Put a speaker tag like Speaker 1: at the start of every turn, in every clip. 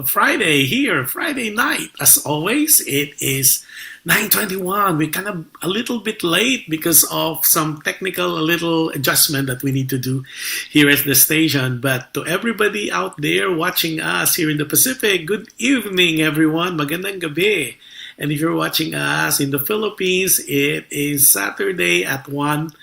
Speaker 1: Friday here, Friday night. As always, it is 9:21. We're kind of a little bit late because of some technical little adjustment that we need to do here at the station. But to everybody out there watching us here in the Pacific, good evening, everyone. Magandang gabi. And if you're watching us in the Philippines, it is Saturday at 1:20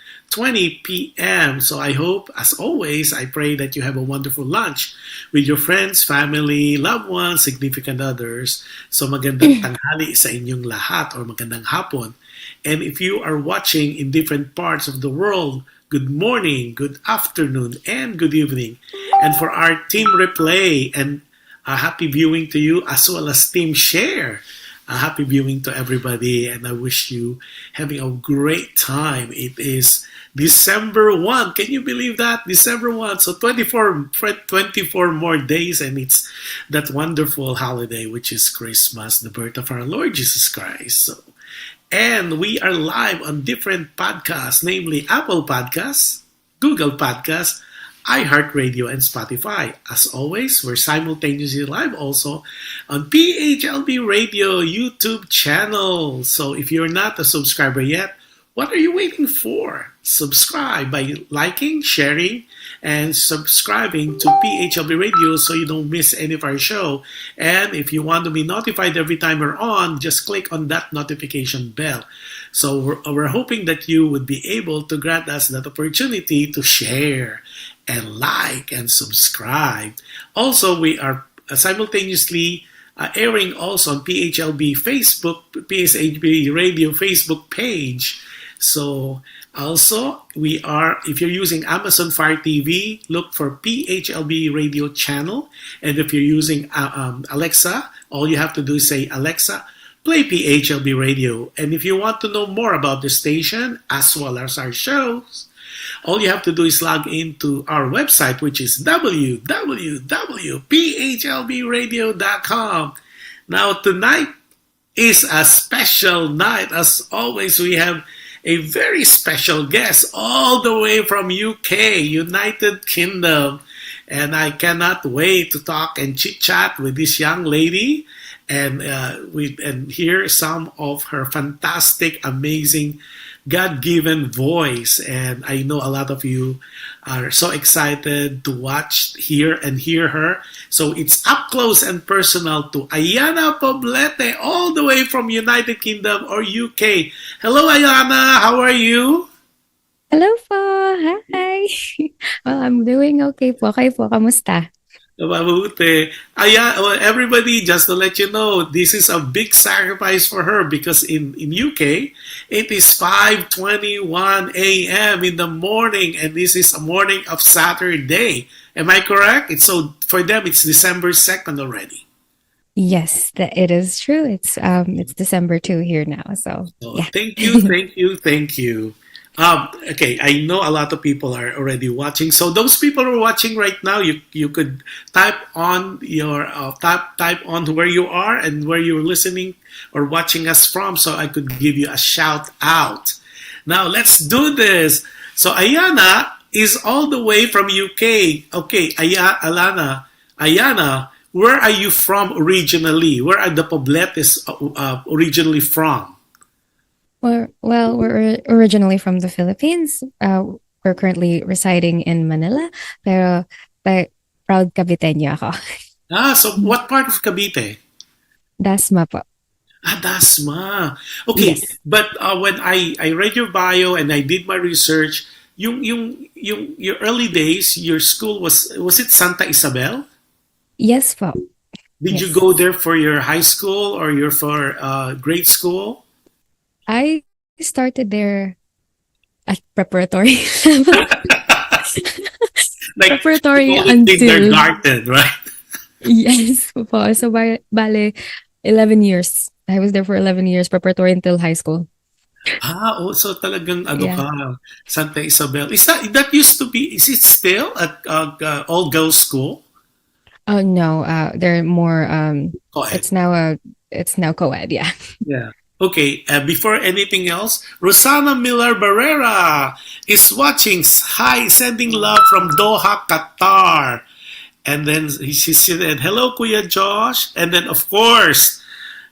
Speaker 1: p.m. So I hope, as always, I pray that you have a wonderful lunch with your friends, family, loved ones, significant others. So magandang tanghali sa inyong lahat or magandang hapon. And if you are watching in different parts of the world, good morning, good afternoon, and good evening. And for our team replay and a happy viewing to you as well as team share. A happy viewing to everybody, and I wish you having a great time. It is December 1. Can you believe that? December 1. So 24 more days, and it's that wonderful holiday, which is Christmas, the birth of our Lord Jesus Christ. So, and we are live on different podcasts, namely Apple Podcasts, Google Podcasts, iHeartRadio, and Spotify. As always, we're simultaneously live also on PHLV Radio YouTube channel. So if you're not a subscriber yet, what are you waiting for? Subscribe by liking, sharing, and subscribing to PHLV Radio so you don't miss any of our show. And if you want to be notified every time we're on, just click on that notification bell. So we're hoping that you would be able to grant us that opportunity to share and like and subscribe. Also, we are simultaneously airing also on PHLB Facebook, PHLB Radio Facebook page. So also, we are, if you're using Amazon Fire TV, look for PHLB Radio channel. And if you're using Alexa, all you have to do is say, Alexa, play PHLB Radio. And if you want to know more about the station as well as our shows, all you have to do is log into our website, which is www.phlbradio.com. Now, tonight is a special night. As always, we have a very special guest all the way from UK, United Kingdom. And I cannot wait to talk and chit-chat with this young lady and hear some of her fantastic, amazing God-given voice. And I know a lot of you are so excited to watch, hear her. So it's up close and personal to Ayana Poblete, all the way from United Kingdom or UK. Hello, Ayana. How are you?
Speaker 2: Hello po. Hi. Well, I'm doing okay po. Kayo po, kamusta?
Speaker 1: Mabuti. Everybody, just to let you know, this is a big sacrifice for her because in UK, it is 5:21 a.m. in the morning, and this is a morning of Saturday. Am I correct? So for them, it's December 2nd already.
Speaker 2: Yes, it is true. It's December 2 here now. So yeah.
Speaker 1: Thank you. Okay, I know a lot of people are already watching. So those people who are watching right now, you could type on your type on where you are and where you're listening or watching us from, so I could give you a shout out. Now let's do this. So Ayana is all the way from UK. Okay, Ayana, where are you from originally? Where are the Pobletes originally from?
Speaker 2: We're originally from the Philippines. We're currently residing in Manila, pero proud Caviteño ako.
Speaker 1: So what part of Cavite?
Speaker 2: Dasma po.
Speaker 1: Dasma. Okay, yes. But when I read your bio and I did my research, your early days, your school was it Santa Isabel?
Speaker 2: Yes po.
Speaker 1: Did you go there for your high school or for grade school?
Speaker 2: I started there at preparatory level.
Speaker 1: Like
Speaker 2: preparatory until
Speaker 1: kindergarten, right?
Speaker 2: Yes po. So bale 11 years. I was there for 11 years, preparatory until high school.
Speaker 1: So talagang ka, Santa Isabel. Is that used to be? Is it still at all girls school?
Speaker 2: Oh no, they're more
Speaker 1: co-ed.
Speaker 2: It's now co-ed, yeah.
Speaker 1: Yeah. Okay, before anything else, Rosana Miller Barrera is watching. Hi, sending love from Doha, Qatar. And then she said, hello, Kuya Josh. And then, of course,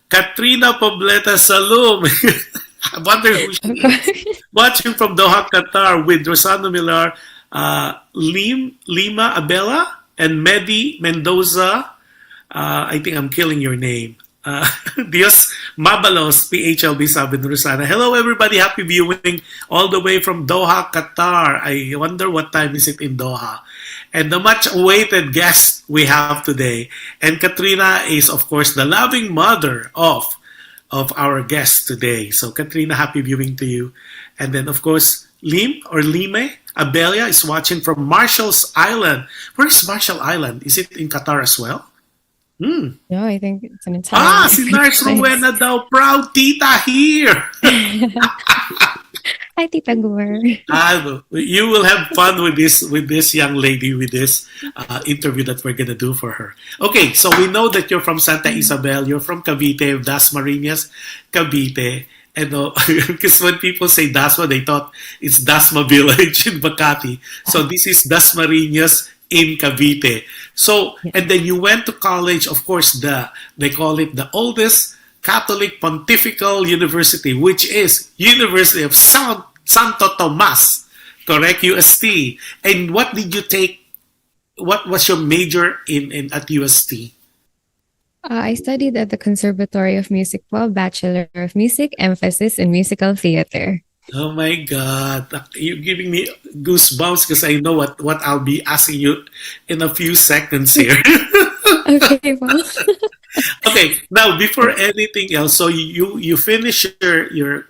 Speaker 1: Katrina Poblete Salum. I wonder who she
Speaker 2: Of
Speaker 1: is.
Speaker 2: course.
Speaker 1: Watching from Doha, Qatar with Rosana Millar, Lima Abella, and Medi Mendoza. I think I'm killing your name. Dios Mabalos, PHLV, sabi ni Rosana. Hello, everybody. Happy viewing all the way from Doha, Qatar. I wonder what time is it in Doha. And the much-awaited guest we have today. And Katrina is, of course, the loving mother of our guest today. So, Katrina, happy viewing to you. And then, of course, Lime Abelia is watching from Marshall's Island. Where's Marshall Island? Is it in Qatar as well? Hmm.
Speaker 2: No, I think it's an entirely
Speaker 1: Si
Speaker 2: different
Speaker 1: Nars
Speaker 2: place.
Speaker 1: Rowena daw, proud tita here.
Speaker 2: Hi, Tita Gore.
Speaker 1: You will have fun with this young lady, with this interview that we're gonna do for her. Okay, so we know that you're from Santa Isabel, you're from Cavite, Dasmariñas, Cavite, and because when people say Dasma, they thought it's Dasma Village in Makati. So this is Dasmariñas in Cavite. So, and then you went to college, of course, they call it the oldest Catholic Pontifical University, which is University of Santo Tomas, correct? UST. And what did you take? What was your major in at UST?
Speaker 2: I studied at the Conservatory of Music po, Bachelor of Music, emphasis in musical theater.
Speaker 1: Oh my God. You're giving me goosebumps because I know what I'll be asking you in a few seconds here.
Speaker 2: Okay, well.
Speaker 1: Okay, now before anything else, so you finish your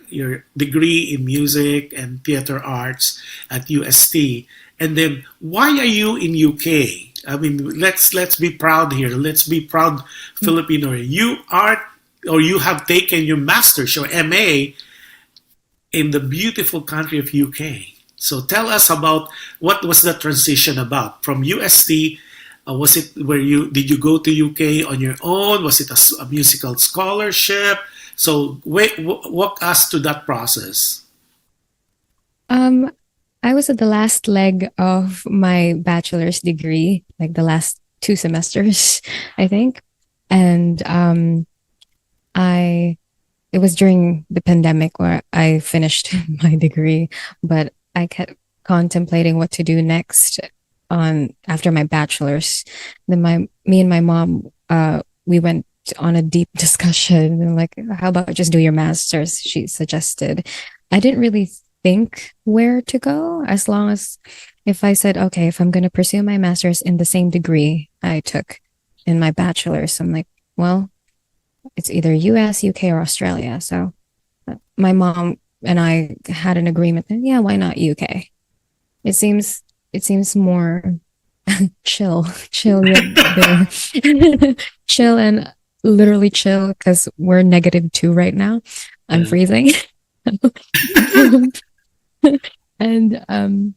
Speaker 1: degree in music and theater arts at UST, and then why are you in UK? I mean, let's be proud here. Let's be proud Filipino. You are, or you have taken your master's, your MA, in the beautiful country of UK. So tell us about what was the transition about from UST. Was it did you go to UK on your own? Was it a musical scholarship? So walk us to that process.
Speaker 2: I was at the last leg of my bachelor's degree, like the last 2 semesters, I think. And it was during the pandemic where I finished my degree, but I kept contemplating what to do next after my bachelor's. Then me and my mom, we went on a deep discussion and like, how about just do your master's? She suggested. I didn't really think where to go, as long as if I said, okay, if I'm going to pursue my master's in the same degree I took in my bachelor's, I'm like, well, it's either US, UK, or Australia. So my mom and I had an agreement that, yeah, why not UK? It seems more chill, there. Chill and literally chill, because we're -2 right now. I'm freezing. And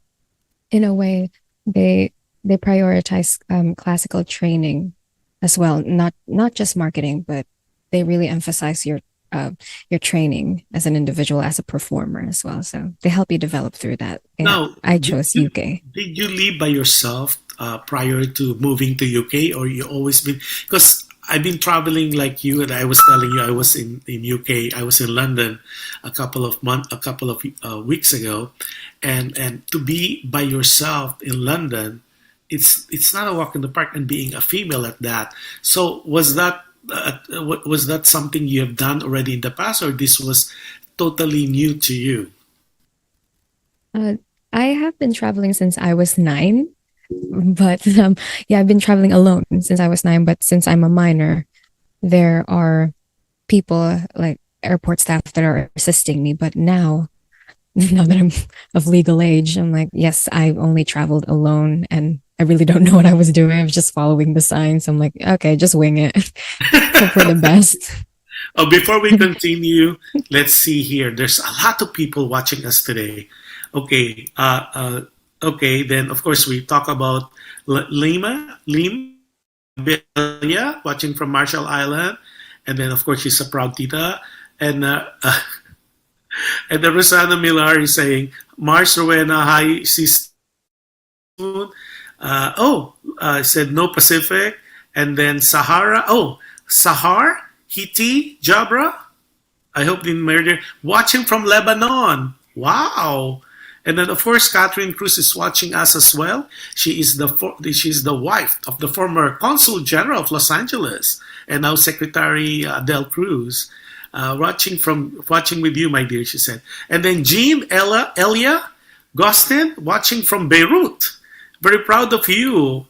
Speaker 2: in a way, they prioritize classical training as well, not just marketing, but they really emphasize your training as an individual, as a performer as well. So they help you develop through that.
Speaker 1: Now,
Speaker 2: I chose UK.
Speaker 1: Did you live by yourself prior to moving to UK, or you always been? Because I've been traveling like you, and I was telling you I was in UK. I was in London a couple of weeks ago, and to be by yourself in London, it's not a walk in the park, and being a female at that. So was that something you have done already in the past, or this was totally new to you?
Speaker 2: I have been traveling since I was 9, but yeah, I've been traveling alone since I was 9. But since I'm a minor, there are people like airport staff that are assisting me. But now that I'm of legal age, I'm like, yes, I've only traveled alone, and I really don't know what I was doing. I was just following the signs. I'm like, okay, just wing it. Hope for the best.
Speaker 1: Oh, before we continue, let's see here. There's a lot of people watching us today. Okay. Okay. Then, of course, we talk about Lima, Belia, watching from Marshall Island. And then, of course, she's a proud tita. And and then Rosana Millar is saying, Mars Rowena, hi, sis. Said no Pacific. And then Sahara. Oh, Sahar, Hiti, Jabra. I hope didn't murder. Watching from Lebanon. Wow. And then, of course, Catherine Cruz is watching us as well. She's the wife of the former Consul General of Los Angeles and now Secretary Del Cruz. Watching with you, my dear, she said. And then Jean Elia Gostin watching from Beirut. Very proud of you,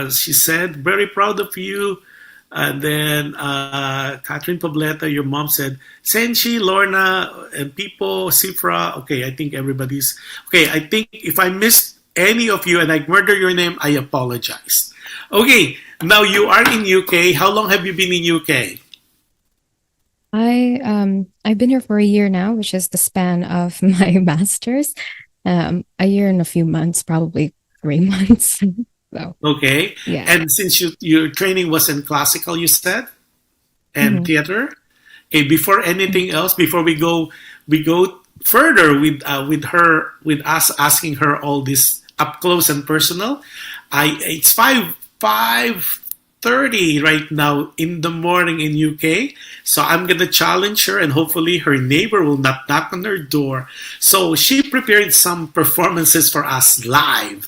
Speaker 1: she said. Very proud of you. And then Catherine Poblete, your mom said, Senshi, Lorna, and Pipo, Sifra. Okay, I think everybody's... Okay, I think if I missed any of you and I murder your name, I apologize. Okay, now you are in UK. How long have you been in UK?
Speaker 2: I've been here for a year now, which is the span of my master's. A year and a few months, probably 3 months. So,
Speaker 1: okay.
Speaker 2: yeah.
Speaker 1: And since your training was in classical, you said, and theater. Okay. Before anything else, before we go further with us asking her all this up close and personal. It's 5:30 right now in the morning in UK. So I'm gonna challenge her, and hopefully her neighbor will not knock on her door. So she prepared some performances for us live.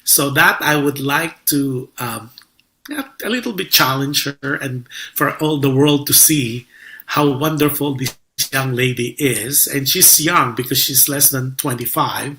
Speaker 1: So that I would like to a little bit challenge her and for all the world to see how wonderful this young lady is. And she's young because she's less than 25.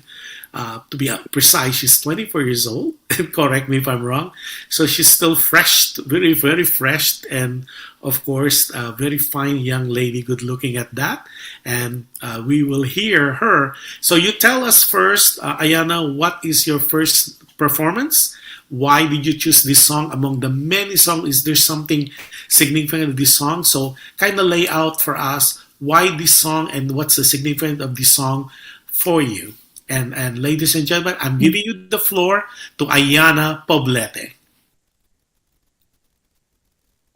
Speaker 1: To be precise, she's 24 years old. Correct me if I'm wrong. So she's still fresh, very, very fresh. And of course, a very fine young lady, good looking at that. And we will hear her. So you tell us first, Ayana, what is your first performance? Why did you choose this song among the many songs? Is there something significant in this song? So kind of lay out for us why this song and what's the significance of this song for you. And ladies and gentlemen, I'm giving you the floor to Ayana Poblete.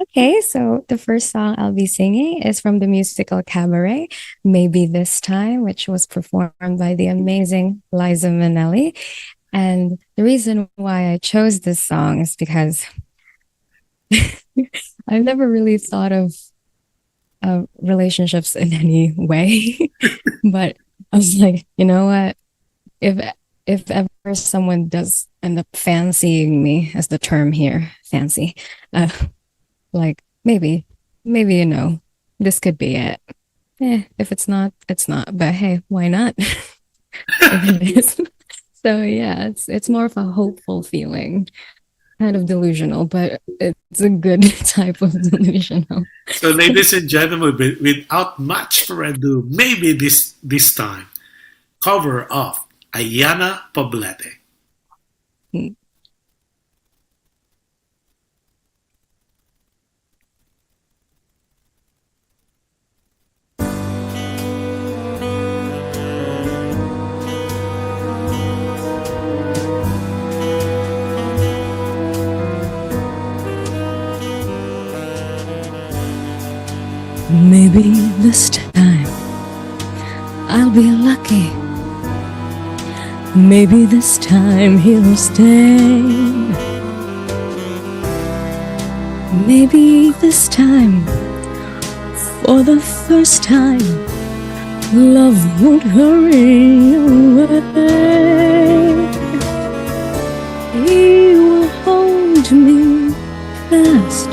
Speaker 2: Okay, so the first song I'll be singing is from the musical Cabaret, Maybe This Time, which was performed by the amazing Liza Minnelli. And the reason why I chose this song is because I've never really thought of relationships in any way. But I was like, you know what? If ever someone does end up fancying me, as the term here, fancy, like maybe, this could be it. If it's not, it's not. But hey, why not? If it is. So yeah, it's more of a hopeful feeling, kind of delusional, but it's a good type of delusional.
Speaker 1: So, ladies and gentlemen, without much further ado, maybe this time, cover of Ayana Poblete.
Speaker 2: Maybe this time I'll be lucky. Maybe this time he'll stay. Maybe this time, for the first time, love won't hurry away. He will hold me fast.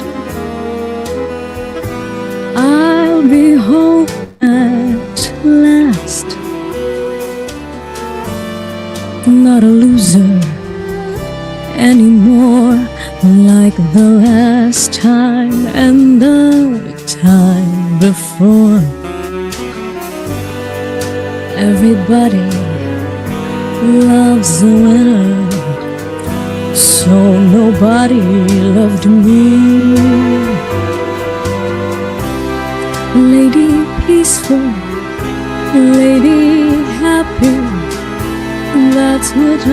Speaker 2: I'll be home at last. Not a loser anymore, like the last time and the time before. Everybody loves a winner, so nobody loved me. Lady peaceful, lady happy, that's what I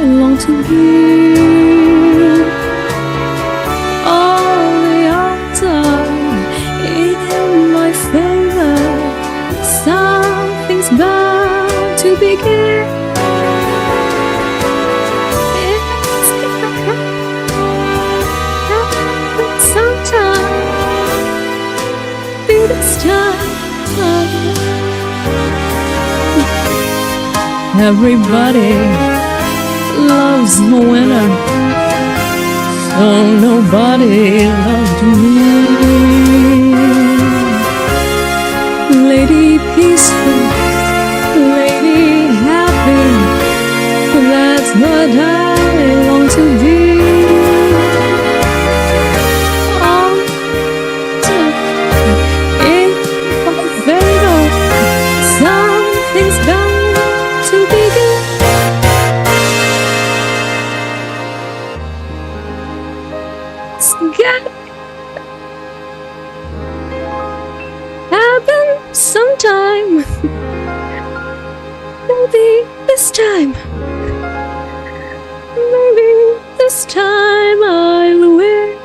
Speaker 2: long to be. All the odds are in my favor, something's bound to begin. It's Everybody loves a winner, so nobody loved me. Lady peaceful, lady happy, that's what I long to be. Oh, if I fail, something's bound to be good. It's gotta happen sometime. Maybe this time. Maybe this time I'll win.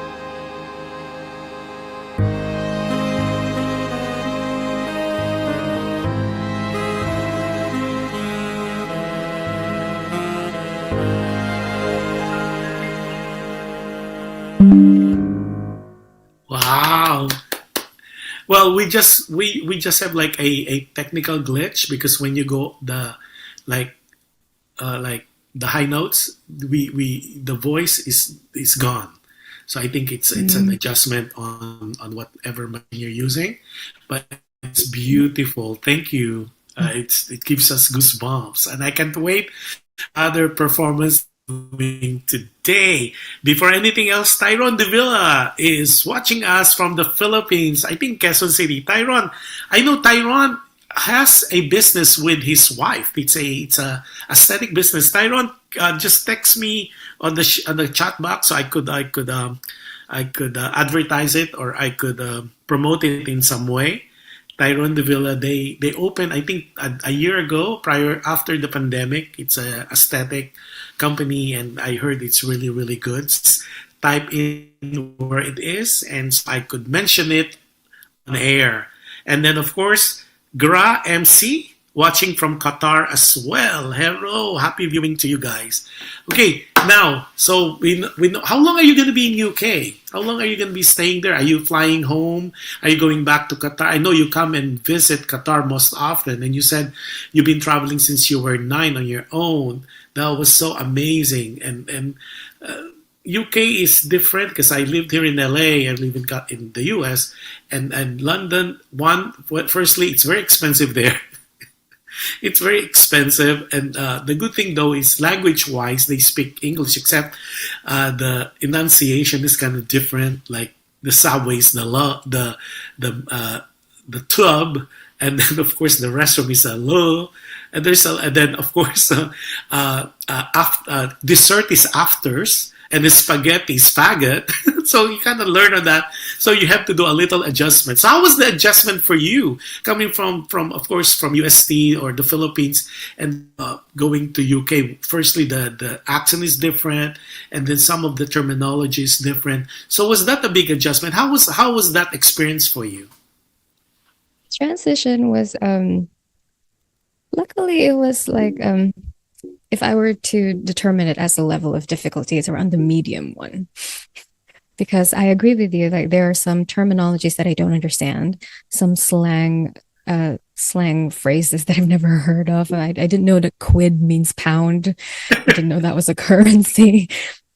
Speaker 1: Wow. Well, we just have like a technical glitch because when you go like like the high notes, we the voice is gone. So I think it's an adjustment on whatever machine you're using, but it's beautiful. Thank you. It gives us goosebumps, and I can't wait other performance doing today. Before anything else, Tyrone De Villa is watching us from the Philippines. I think Quezon City. Tyrone, I know Tyrone has a business with his wife. It's a aesthetic business. Tyrone, just text me on the chat box so I could advertise it or I could promote it in some way. Tyrone De Villa, they opened I think a year ago, prior after the pandemic. It's a aesthetic company, and I heard it's really really good. Type in where it is, and so I could mention it on air. And then of course, Gra MC watching from Qatar as well. Hello, happy viewing to you guys. Okay, now so we know how long are you going to be in UK? How long are you going to be staying there? Are you flying home? Are you going back to Qatar? I know you come and visit Qatar most often, and you said you've been traveling since you were 9 on your own. That was so amazing, and UK is different because I lived here in LA. I live in the US, and London. Firstly, it's very expensive there. It's very expensive, and the good thing though is language-wise they speak English, except the enunciation is kind of different. Like the subways, the tub, and then of course the restroom is a lo, and then of course dessert is afters, and the spaghetti is faggot. So you kind of learn on that. So you have to do a little adjustment. So how was the adjustment for you coming from of course from UST or the Philippines and going to UK? Firstly, the accent is different, and then some of the terminology is different. So was that a big adjustment? How was that experience for you?
Speaker 2: Transition was luckily it was like if I were to determine it as a level of difficulty, it's around the medium one. Because I agree with you, like there are some terminologies that I don't understand, some slang phrases that I've never heard of. I didn't know that quid means pound. I didn't know that was a currency.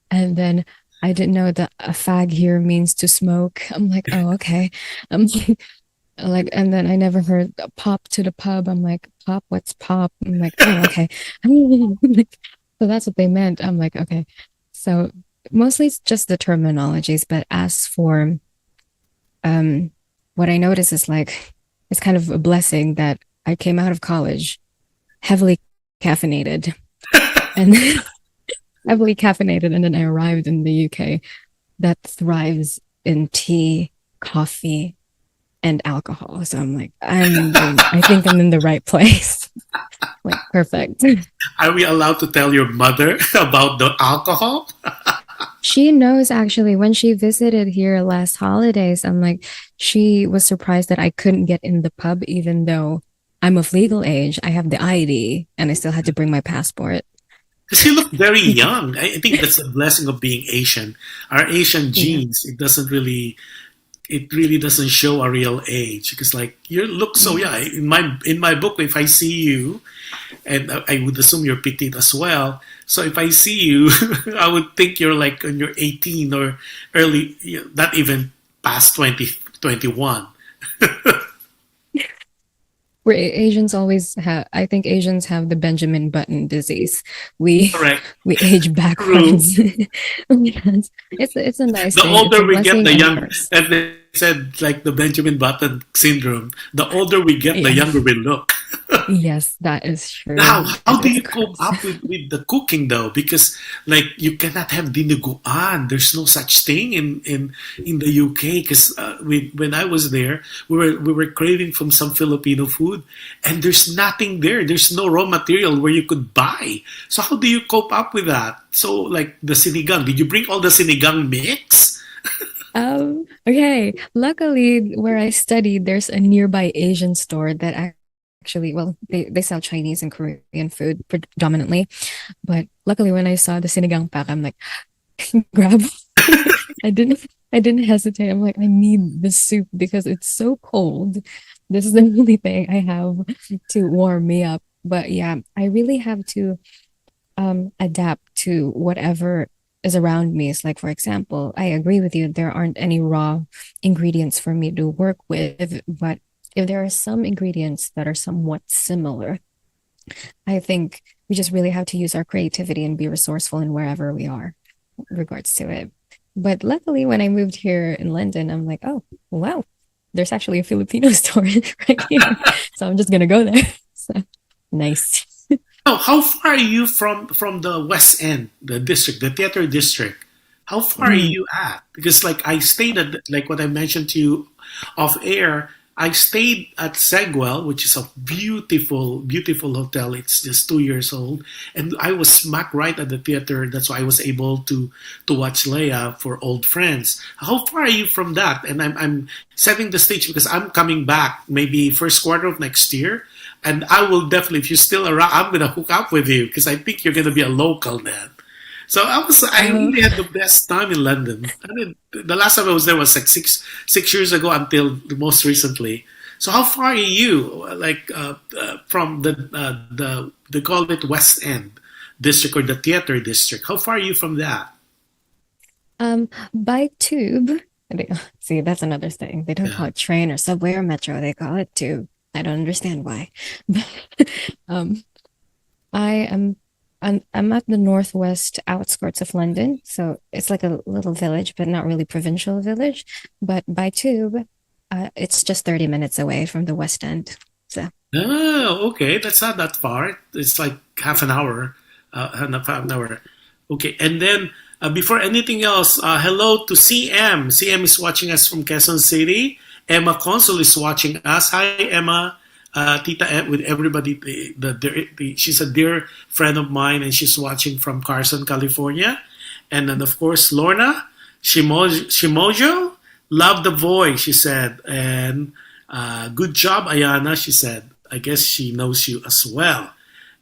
Speaker 2: And then I didn't know that a fag here means to smoke. I'm like, oh, okay. Like, and then I never heard pop to the pub. I'm like, pop, what's pop? I'm like, oh, okay. So that's what they meant. I'm like, okay. So mostly it's just the terminologies, but as for what I notice is like it's kind of a blessing that I came out of college heavily caffeinated and and then I arrived in the UK that thrives in tea, coffee, and alcohol. So I'm like, I think I'm in the right place. Like perfect.
Speaker 1: Are we allowed to tell your mother about the alcohol?
Speaker 2: She knows actually when she visited here last holidays. I'm like, she was surprised that I couldn't get in the pub, even though I'm of legal age. I have the ID and I still had to bring my passport.
Speaker 1: Because you look very young. I think that's a blessing of being Asian. Our Asian
Speaker 2: Yeah.
Speaker 1: genes, it doesn't really it really doesn't show a real age because like you look so yeah
Speaker 2: Yes.
Speaker 1: in my book if I see you and I would assume you're petite as well. So if I see you, I would think you're like when you're 18 or early, not even past 20, 21.
Speaker 2: Asians always have, I think Asians have the Benjamin Button disease. We
Speaker 1: Correct.
Speaker 2: we age
Speaker 1: True.
Speaker 2: backwards. Yes. It's a nice
Speaker 1: The
Speaker 2: thing. It's a
Speaker 1: older we get,
Speaker 2: blessing
Speaker 1: the
Speaker 2: and a
Speaker 1: young,
Speaker 2: curse.
Speaker 1: as they said, like the Benjamin Button syndrome. The older we get, the
Speaker 2: Yeah.
Speaker 1: younger we look.
Speaker 2: Yes, that is
Speaker 1: Now,
Speaker 2: true.
Speaker 1: how do
Speaker 2: It's a
Speaker 1: you cope
Speaker 2: curse.
Speaker 1: up with the cooking though? Because like you cannot have dinuguan. There's no such thing in the UK. Because when I was there, we were craving from some Filipino food, and there's nothing there. There's no raw material where you could buy. So how do you cope up with that? So like the sinigang, did you bring all the sinigang mix?
Speaker 2: Okay. Luckily, where I studied, there's a nearby Asian store that actually, well, they sell Chinese and Korean food predominantly. But luckily, when I saw the sinigang pack, I'm like, grab. I didn't I didn't hesitate. I'm like, I need the soup because it's so cold. This is the only thing I have to warm me up. But yeah, I really have to adapt to whatever is around me. It's like, for example, I agree with you, there aren't any raw ingredients for me to work with, but if there are some ingredients that are somewhat similar, I think we just really have to use our creativity and be resourceful in wherever we are in regards to it. But luckily, when I moved here in London, I'm like, oh, wow, there's actually a Filipino store right here. So I'm just gonna go there. So nice.
Speaker 1: Oh, how far are you from the West End, the district, the theater district? How far are
Speaker 2: Mm,
Speaker 1: you at? Because like I stayed at like what I mentioned to you off air. I stayed at Segwell, which is a beautiful, beautiful hotel. It's just 2 years old, and I was smack right at the theater. That's why I was able to watch Leia for Old Friends. How far are you from that? And I'm setting the stage because I'm coming back maybe first quarter of next year. And I will definitely, if you're still around, I'm gonna hook up with you because I think you're gonna be a local then. So I
Speaker 2: oh,
Speaker 1: really had the best time in London. I mean, the last time I was there was like six years ago until the most recently. So how far are you, like from the they call it West End district or the theater district? How far are you from that?
Speaker 2: by tube. See, that's another thing. They don't call
Speaker 1: Yeah.
Speaker 2: it train or subway or metro. They call it tube. I don't understand why. But um, I am I'm at the northwest outskirts of London, so it's like a little village, but not really provincial village. But by tube, it's just 30 minutes away from the West End. So,
Speaker 1: Oh, okay. That's not that far. It's like half an hour, half an hour. Okay, and then before anything else, hello to CM. CM is watching us from Quezon City. Emma Consul is watching us. Hi, Emma. Tita Em, with everybody. She's a dear friend of mine, and she's watching from Carson, California. And then, of course, Lorna Shimojo. Love the voice, she said. And good job, Ayana, she said. I guess she knows you as well.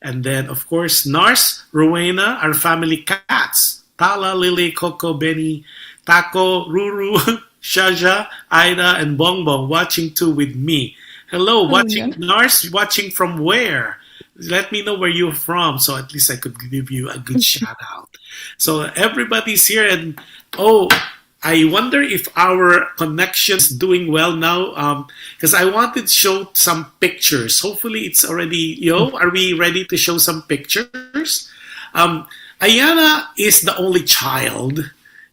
Speaker 1: And then, of course, Nars, Rowena, our family cats. Tala, Lily, Coco, Benny, Taco, Ruru, Shaja, Ida, and Bongbong watching too with me. Hello,
Speaker 2: oh
Speaker 1: watching
Speaker 2: no.
Speaker 1: Nars, watching from where? Let me know where you're from so at least I could give you a good shout out. So everybody's here and oh, I wonder if our connection's doing well now. Because I wanted to show some pictures. Hopefully, it's already. Are we ready to show some pictures? Um, Ayana is the only child,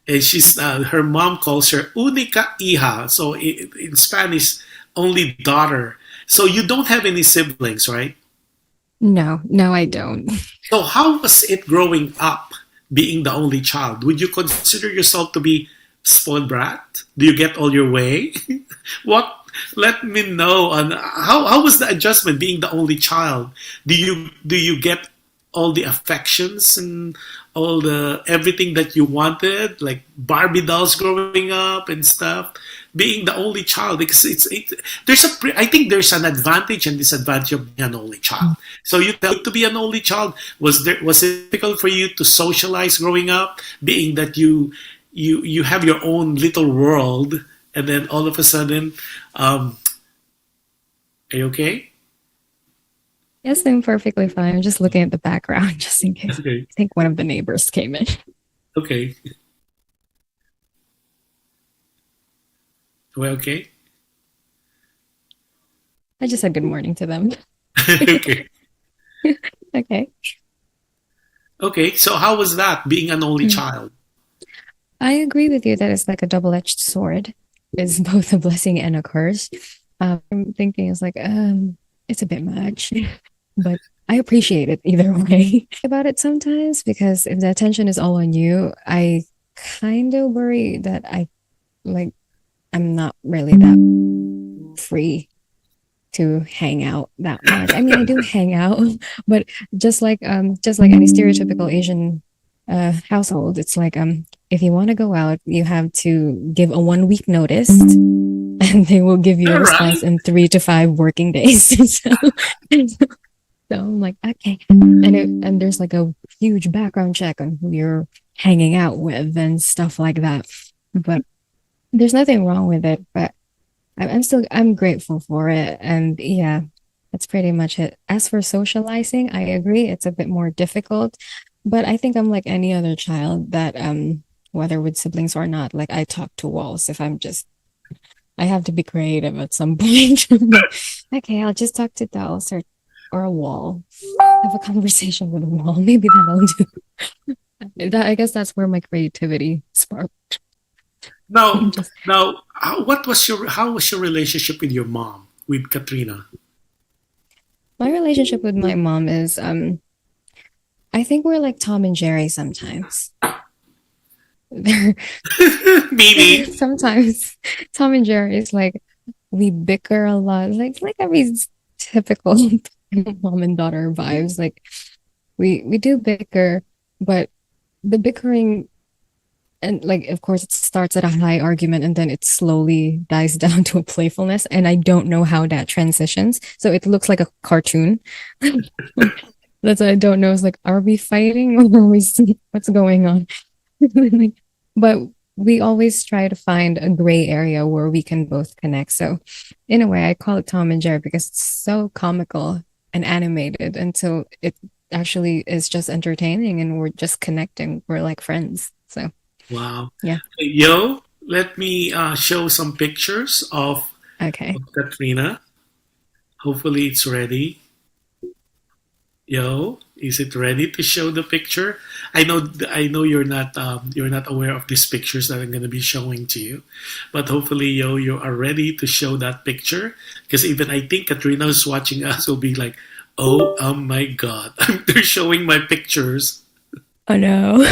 Speaker 1: and she's her mom calls her única hija. So in Spanish, only daughter. So you don't have any siblings, right?
Speaker 2: No, no, I don't.
Speaker 1: So how was it growing up, being the only child? Would you consider yourself to be spoiled brat? Do you get all your way? what? Let me know on how was the adjustment being the only child? Do you get all the affections and all the everything that you wanted, like Barbie dolls growing up and stuff? Being the only child, because there's I think there's an advantage and disadvantage of being an only child. So you tell to be an only child, was it difficult for you to socialize growing up, being that you have your own little world and then all of a sudden, um, are you okay?
Speaker 2: Yes, I'm perfectly fine. I'm just looking at the background just in case.
Speaker 1: Okay.
Speaker 2: I think one of the neighbors came in.
Speaker 1: Okay. Well, okay.
Speaker 2: I just said good morning to them.
Speaker 1: Okay.
Speaker 2: Okay.
Speaker 1: Okay. So how was that being an only
Speaker 2: Hmm.
Speaker 1: child?
Speaker 2: I agree with you that it's like a double-edged sword. It's both a blessing and a curse. I'm thinking it's like, it's a bit much, but I appreciate it either way about it sometimes because if the attention is all on you, I kind of worry that like I'm not really that free to hang out that much. I mean, I do hang out, but just like any stereotypical Asian household, it's like if you want to go out, you have to give a 1 week notice and they will give you a
Speaker 1: All right.
Speaker 2: response in 3 to 5 working days. So I'm like, okay. And there's like a huge background check on who you're hanging out with and stuff like that. But there's nothing wrong with it, but I'm grateful for it. And yeah, that's pretty much it. As for socializing, I agree it's a bit more difficult, but I think I'm like any other child that whether with siblings or not, like I talk to walls if I have to be creative at some point. Like, okay, I'll just talk to dolls or a wall. Have a conversation with a wall. Maybe that'll do. I guess that's where my creativity sparked.
Speaker 1: Now,
Speaker 2: Just
Speaker 1: how was your relationship with your mom, with Katrina?
Speaker 2: my relationship with my mom is I think we're like Tom and Jerry sometimes. They're,
Speaker 1: Meaning,
Speaker 2: sometimes Tom and Jerry is like we bicker a lot, like every typical mom and daughter vibes. Like we do bicker, but the bickering and like of course it starts at a high argument and then it slowly dies down to a playfulness. And I don't know how that transitions. So it looks like a cartoon. That's what I don't know. Is like, are we fighting or are we what's going on? But we always try to find a gray area where we can both connect. So in a way, I call it Tom and Jerry because it's so comical and animated until it actually is just entertaining and we're just connecting. We're like friends. So
Speaker 1: wow.
Speaker 2: yeah.
Speaker 1: Yo, let me show some pictures
Speaker 2: Okay.
Speaker 1: of Katrina. Hopefully, it's ready. Yo, is it ready to show the picture? I know you're not aware of these pictures that I'm going to be showing to you, but hopefully, yo, you are ready to show that picture because even I think Katrina who's watching us will be like, oh my god, they're showing my pictures.
Speaker 2: Oh no.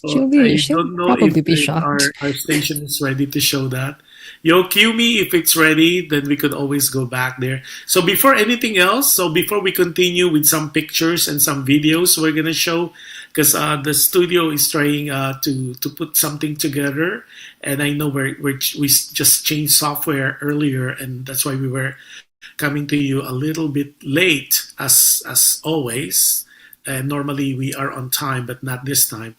Speaker 1: So I
Speaker 2: She'll
Speaker 1: don't know
Speaker 2: probably be
Speaker 1: if
Speaker 2: shocked.
Speaker 1: our station is ready to show that. Yo, cue me if it's ready, then we could always go back there. So before anything else, so before we continue with some pictures and some videos we're gonna show, because the studio is trying to put something together, and I know we just changed software earlier, and that's why we were coming to you a little bit late as always. And normally we are on time, but not this time.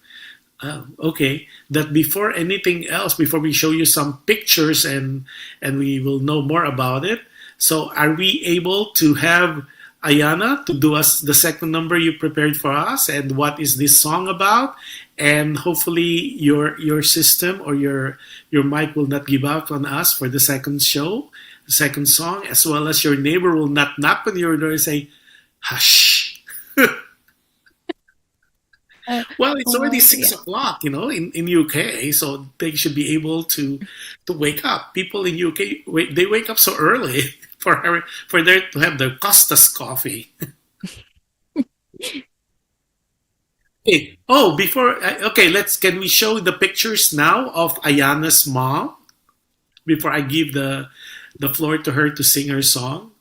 Speaker 1: Okay. That before anything else, before we show you some pictures and we will know more about it. So, are we able to have Ayana to do us the second number you prepared for us, and what is this song about? And hopefully your system or your mic will not give up on us for the second show, the second song, as well as your neighbor will not knock on your door and say, "Hush." Well, it's already six
Speaker 2: Yeah.
Speaker 1: o'clock, in UK, so they should be able to wake up. People in UK they wake up so early for there to have the Costas coffee. Okay. Oh, before okay, let's can we show the pictures now of Ayana's mom before I give the floor to her to sing her song?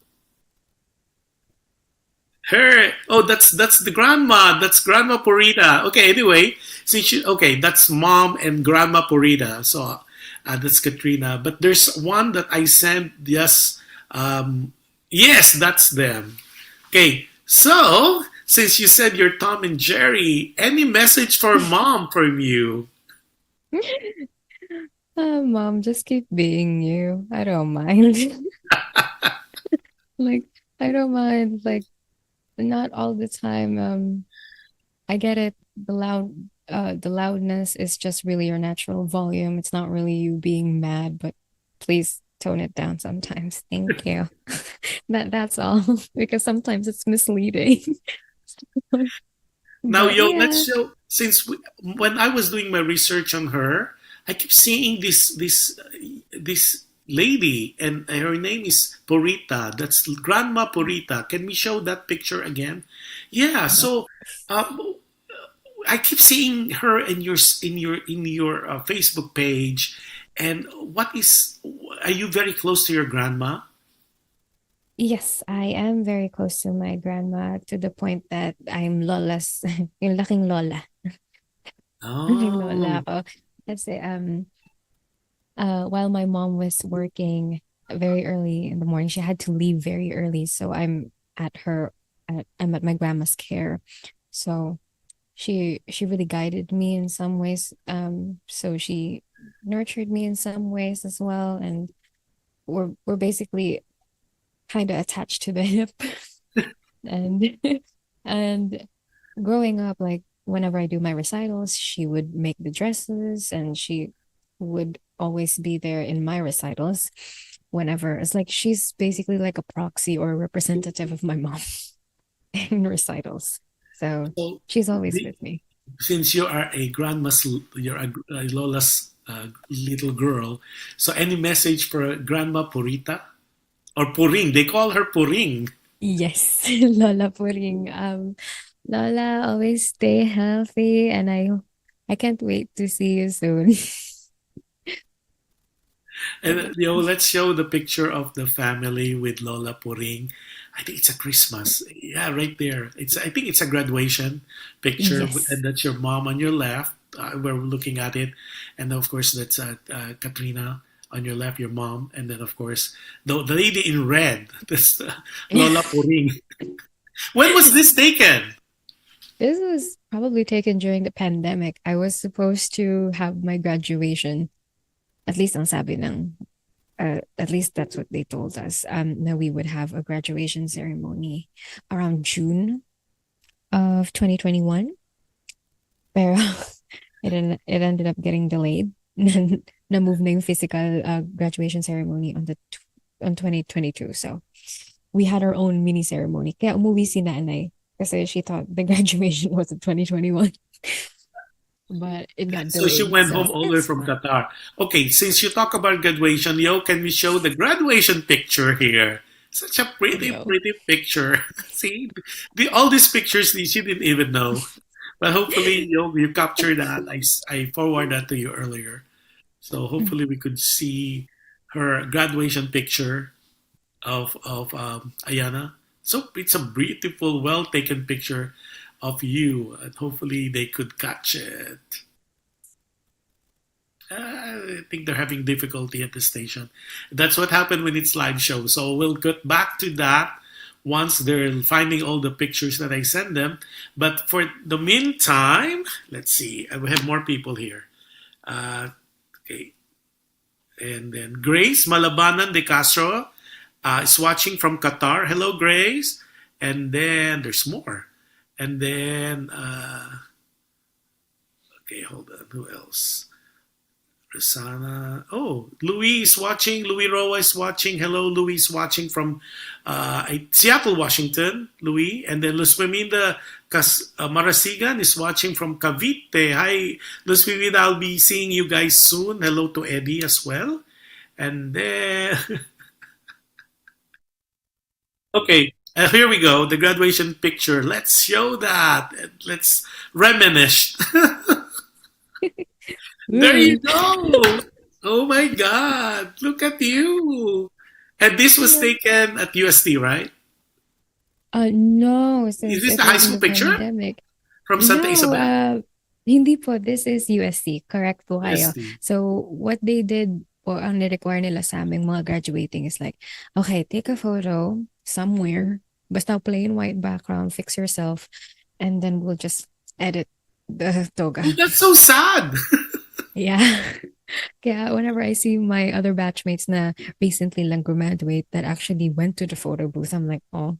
Speaker 1: Her. Oh, that's the grandma. That's Grandma Purita. Okay. Anyway, since okay, that's mom and Grandma Purita. So that's Katrina. But there's one that I sent. Yes. Yes, that's them. Okay. So since you said you're Tom and Jerry, any message for mom from you?
Speaker 2: Mom, just keep being you. I don't mind. Like, I don't mind. Like, not all the time. I get it. The loudness is just really your natural volume. It's not really you being mad, but please tone it down sometimes. Thank you. That's all. Because sometimes it's misleading.
Speaker 1: Now,
Speaker 2: But
Speaker 1: yo, let's
Speaker 2: yeah.
Speaker 1: show. When I was doing my research on her, I keep seeing this lady, and her name is Purita. That's Grandma Purita. Can we show that picture again? Yeah.
Speaker 2: Yeah.
Speaker 1: So, um, I keep seeing her in your Facebook page. And what is? Are you very close to your grandma?
Speaker 2: Yes, I am very close to my grandma to the point that I'm lola's, yung laking lola. Laking lola
Speaker 1: Oh,
Speaker 2: ako. Kasi while my mom was working very early in the morning, she had to leave very early. So I'm at my grandma's care. So she really guided me in some ways. So she nurtured me in some ways as well. And we're basically kind of attached to the hip. And and growing up, like whenever I do my recitals, she would make the dresses and she would always be there in my recitals whenever. It's like she's basically like a proxy or a representative of my mom in recitals. So
Speaker 1: so
Speaker 2: she's always
Speaker 1: the,
Speaker 2: with me.
Speaker 1: since you are you're a Lola's little girl. So any message for Grandma Purita or Puring? They call her Puring.
Speaker 2: Yes, Lola Puring. Lola, always stay healthy, and I can't wait to see you soon.
Speaker 1: And let's show the picture of the family with Lola Puring. I think it's a Christmas. Yeah, right there. I think it's a graduation picture,
Speaker 2: Yes.
Speaker 1: and that's your mom on your left. We're looking at it, and of course that's Katrina on your left, your mom, and then of course the lady in red. That's Lola Puring. When was this taken?
Speaker 2: This was probably taken during the pandemic. I was supposed to have my graduation, at least ang sabi ng, at least that's what they told us. That we would have a graduation ceremony around June of 2021. Pero it ended up getting delayed. Na-move na yung physical graduation ceremony on 2022. So we had our own mini ceremony. Kaya umuwi si nanay kasi she thought the graduation was in 2021. But it got
Speaker 1: So she
Speaker 2: delayed.
Speaker 1: went
Speaker 2: So
Speaker 1: home all the way
Speaker 2: it's
Speaker 1: from
Speaker 2: fine.
Speaker 1: Qatar. Okay, since you talk about graduation, can we show the graduation picture here? Such a pretty,
Speaker 2: Yo.
Speaker 1: pretty picture. See, all these pictures she didn't even know. But hopefully, you captured that. I forwarded that to you earlier. So hopefully, we could see her graduation picture of Ayana. So it's a beautiful, well taken picture of you, and hopefully they could catch it. I think they're having difficulty at the station. That's what happened when it's live show. So we'll get back to that once they're finding all the pictures that I send them. But for the meantime, let's see. We have more people here. Okay. And then Grace Malabanan de Castro is watching from Qatar. Hello, Grace. And then there's more. And then, okay, hold on. Who else? Rosana. Oh, Louis is watching. Louis Roa is watching. Hello, Louis is watching from Seattle, Washington. Louis. And then Luz Meminda Marasigan is watching from Cavite. Hi, Luz Meminda. I'll be seeing you guys soon. Hello to Eddie as well. And then, okay, here we go. The graduation picture. Let's show that. Let's reminisce. There you
Speaker 2: Ooh.
Speaker 1: go. Oh my God. Look at you. And this was
Speaker 2: Yeah.
Speaker 1: taken at UST, right?
Speaker 2: No,
Speaker 1: Is
Speaker 2: since
Speaker 1: this the
Speaker 2: it
Speaker 1: high
Speaker 2: was in
Speaker 1: school
Speaker 2: the
Speaker 1: picture
Speaker 2: pandemic.
Speaker 1: from Santa
Speaker 2: No,
Speaker 1: Isabel?
Speaker 2: hindi po. This is USC. Correct po kayo.
Speaker 1: UST.
Speaker 2: So, what they did or ang ni-require nila sa aming mga graduating is like, okay, take a photo somewhere, basta plain white background, fix yourself, and then we'll just edit the
Speaker 1: Oh,
Speaker 2: toga.
Speaker 1: that's so sad.
Speaker 2: Yeah. Kaya whenever I see my other batchmates na recently lang graduate that actually went to the photo booth, I'm like, oh,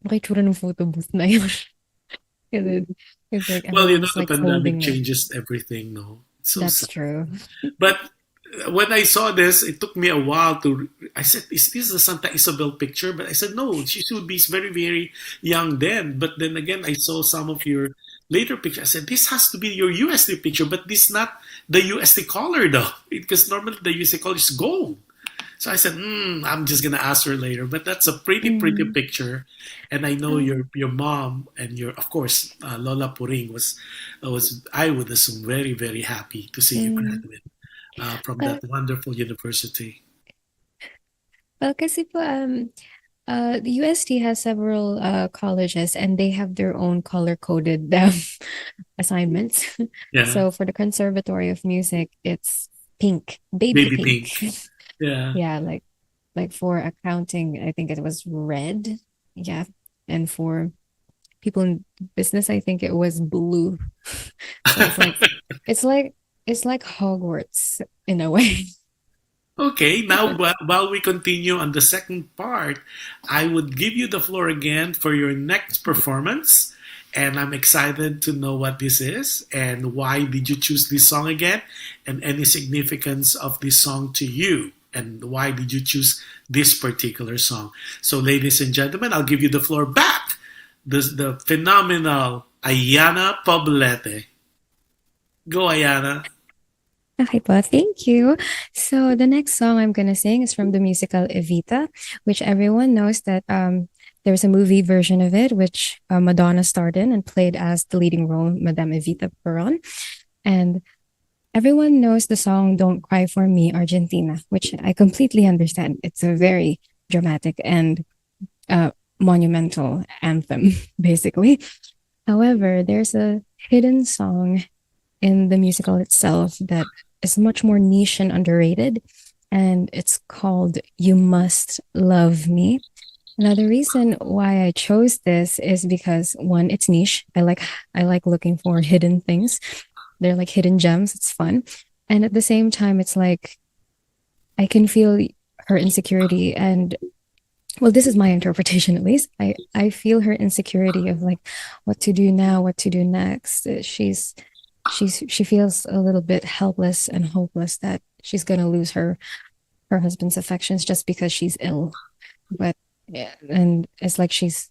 Speaker 2: nakitsura ng photo booth na yun. Kasi it's like
Speaker 1: Well,
Speaker 2: everyone's
Speaker 1: the
Speaker 2: like
Speaker 1: pandemic
Speaker 2: holding it.
Speaker 1: changes everything, no? It's so
Speaker 2: That's
Speaker 1: sad.
Speaker 2: true.
Speaker 1: But when I saw this, it took me a while to. I said, "Is this the Santa Isabel picture?" But I said, "No, she should be very, very young then." But then again, I saw some of your later pictures. I said, "This has to be your USD picture," but this not the USD color though, because normally the USD color is gold. So I said, I'm just gonna ask her later. But that's a pretty, pretty
Speaker 2: Mm.
Speaker 1: picture, and I know
Speaker 2: Oh,
Speaker 1: your mom and your, of course, Lola Puring was I would assume very, very happy to see you
Speaker 2: mm.
Speaker 1: graduate from
Speaker 2: Well,
Speaker 1: that wonderful university.
Speaker 2: well, kasi po, the UST has several colleges and they have their own color-coded assignments.
Speaker 1: Yeah,
Speaker 2: So for the Conservatory of Music, it's pink, baby
Speaker 1: baby
Speaker 2: pink.
Speaker 1: pink. Yeah.
Speaker 2: Yeah, like for accounting, I think it was red. Yeah. And for people in business, I think it was blue. So it's like it's like Hogwarts in a way.
Speaker 1: Okay, now while we continue on the second part, I would give you the floor again for your next performance. And I'm excited to know what this is and why did you choose this song again and any significance of this song to you and why did you choose this particular song. So ladies and gentlemen, I'll give you the floor back. The phenomenal Ayana Poblete. Go Ayana.
Speaker 2: Okay, well, thank you. So the next song I'm gonna sing is from the musical Evita, which everyone knows that there's a movie version of it, which Madonna starred in and played as the leading role, Madame Evita Peron. And everyone knows the song Don't Cry for Me, Argentina, which I completely understand. It's a very dramatic and monumental anthem, basically. However, there's a hidden song in the musical itself that is much more niche and underrated, and it's called You Must Love Me. Now, the reason why I chose this is because one, it's niche. I like looking for hidden things. They're like hidden gems. It's fun. And at the same time, it's like I can feel her insecurity and well, this is my interpretation at least. I feel her insecurity of like what to do now, what to do next. She feels a little bit helpless and hopeless that she's gonna lose her husband's affections just because she's ill. But yeah, and it's like she's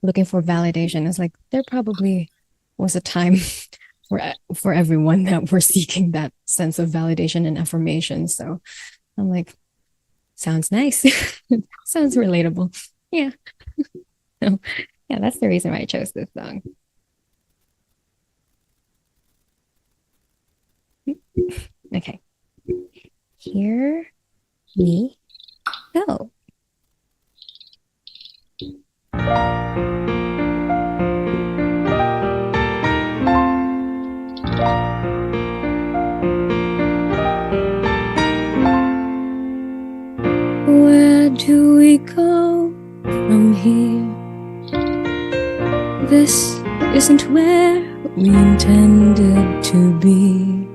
Speaker 2: looking for validation. It's like there probably was a time for everyone that we're seeking that sense of validation and affirmation. So I'm like, sounds nice. Sounds relatable. Yeah. So, yeah, that's the reason why I chose this song. Okay. Here we go. Where do we go from here? This isn't where we intended to be.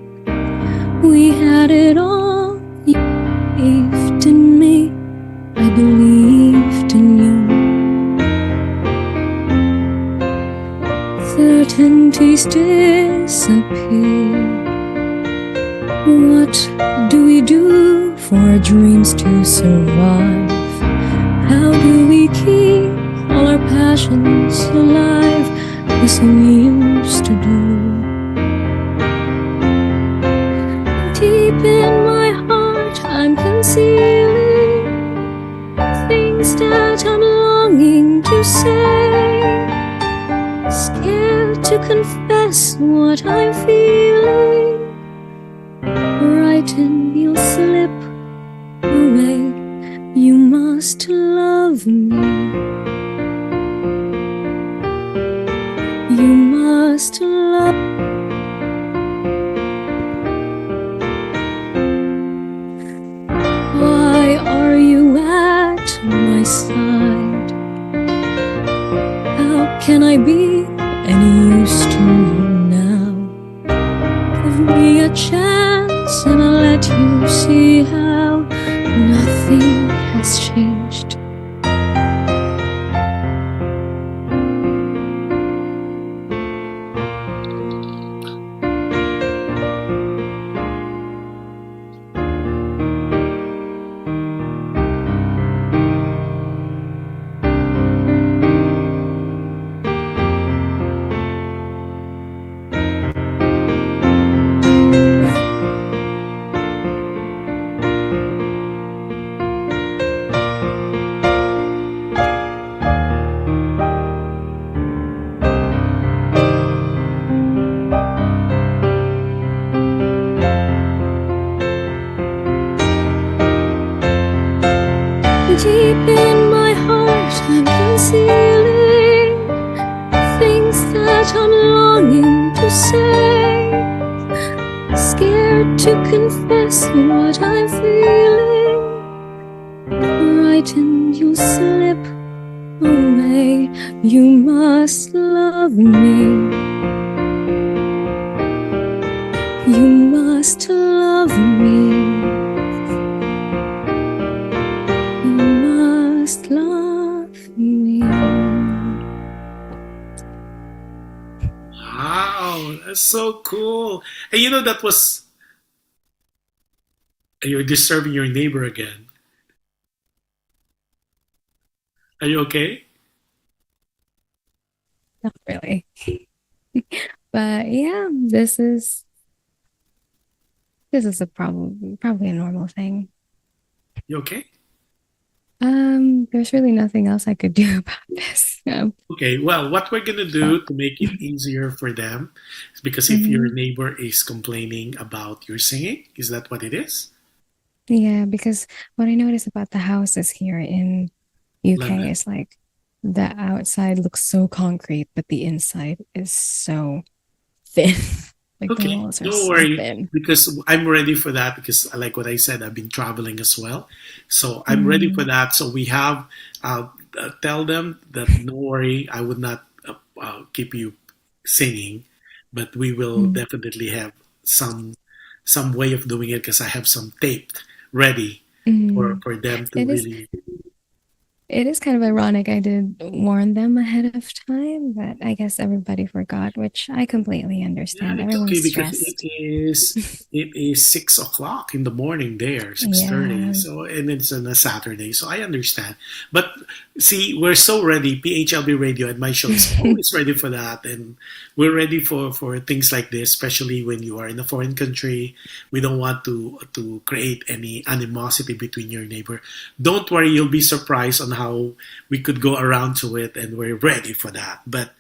Speaker 2: We had it all. You believed in me. I believed in you. Certainties disappear. What do we do for our dreams to survive? How do we keep all our passions alive as we used to do? Deep in my heart, I'm concealing things that I'm longing to say. Scared to confess what I'm feeling. Frightened you'll slip away. You must love me. You must love me. Why are you at my side? How can I be any use to you now? Give me a chance and I'll let Deep in my heart, I'm concealing things that I'm longing to say. Scared to confess what I'm feeling. Frightened you'll slip away. You must love me. You must love me. You must love me.
Speaker 1: Wow, that's so cool. And you know that was you're disturbing your neighbor again. Are you okay?
Speaker 2: Not really. But yeah, this is a probably a normal thing.
Speaker 1: You okay?
Speaker 2: There's really nothing else I could do about this.
Speaker 1: Okay, well, what we're gonna
Speaker 2: But
Speaker 1: do to make it easier for them is because if your
Speaker 2: mhm.
Speaker 1: neighbor is complaining about your singing, is that what it is?
Speaker 2: Yeah, because what I notice about the houses here in UK
Speaker 1: London.
Speaker 2: is like the outside looks so concrete, but the inside is so thin. Like the
Speaker 1: Okay,
Speaker 2: walls are
Speaker 1: don't
Speaker 2: so
Speaker 1: worry
Speaker 2: thin.
Speaker 1: because I'm ready for that because like what I said, I've been traveling as well. So I'm ready for
Speaker 2: Mm,
Speaker 1: that. So we have, tell them that no worry, I would not keep you singing, but we will
Speaker 2: mm,
Speaker 1: definitely have some some way of doing it because I have some tape ready
Speaker 2: mm.
Speaker 1: for them to
Speaker 2: It is
Speaker 1: really.
Speaker 2: it is kind of ironic. I did warn them ahead of time, but I guess everybody forgot, which I completely
Speaker 1: Yeah,
Speaker 2: understand.
Speaker 1: it's okay
Speaker 2: Everyone's
Speaker 1: because
Speaker 2: stressed.
Speaker 1: it is 6 o'clock in the morning there, 6:30.
Speaker 2: Yeah.
Speaker 1: So and it's on a Saturday, so I understand. But see, we're so ready. PHLB Radio and my show is always ready for that, and we're ready for things like this, especially when you are in a foreign country. We don't want to create any animosity between your neighbor. Don't worry, you'll be surprised on how we could go around to it, and we're ready for that. But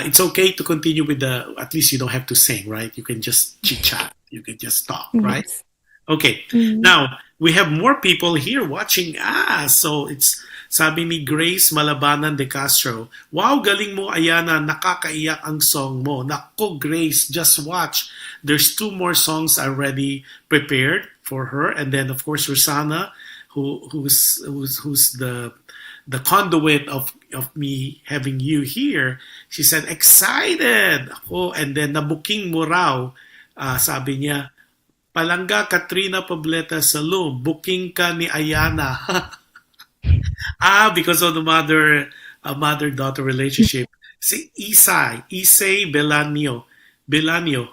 Speaker 1: it's okay to continue with the. At least you don't have to sing, right? You can just chit chat. You can just talk, right?
Speaker 2: Yes.
Speaker 1: Okay.
Speaker 2: Mm.
Speaker 1: Now we have more people here watching us. So it's sabi ni Grace Malabanan de Castro. Wow, galing mo Ayana. Nakakaiyak ang song mo. Nako Grace, just watch. There's two more songs already prepared for her, and then of course Rosanna, who's the conduit of me having you here. She said, excited! Ako, and then nabuking mo raw, sabi niya, Palangga Katrina Poblete Salum, booking ka ni Ayana. Because of the mother-daughter relationship. Si Isay Belanio.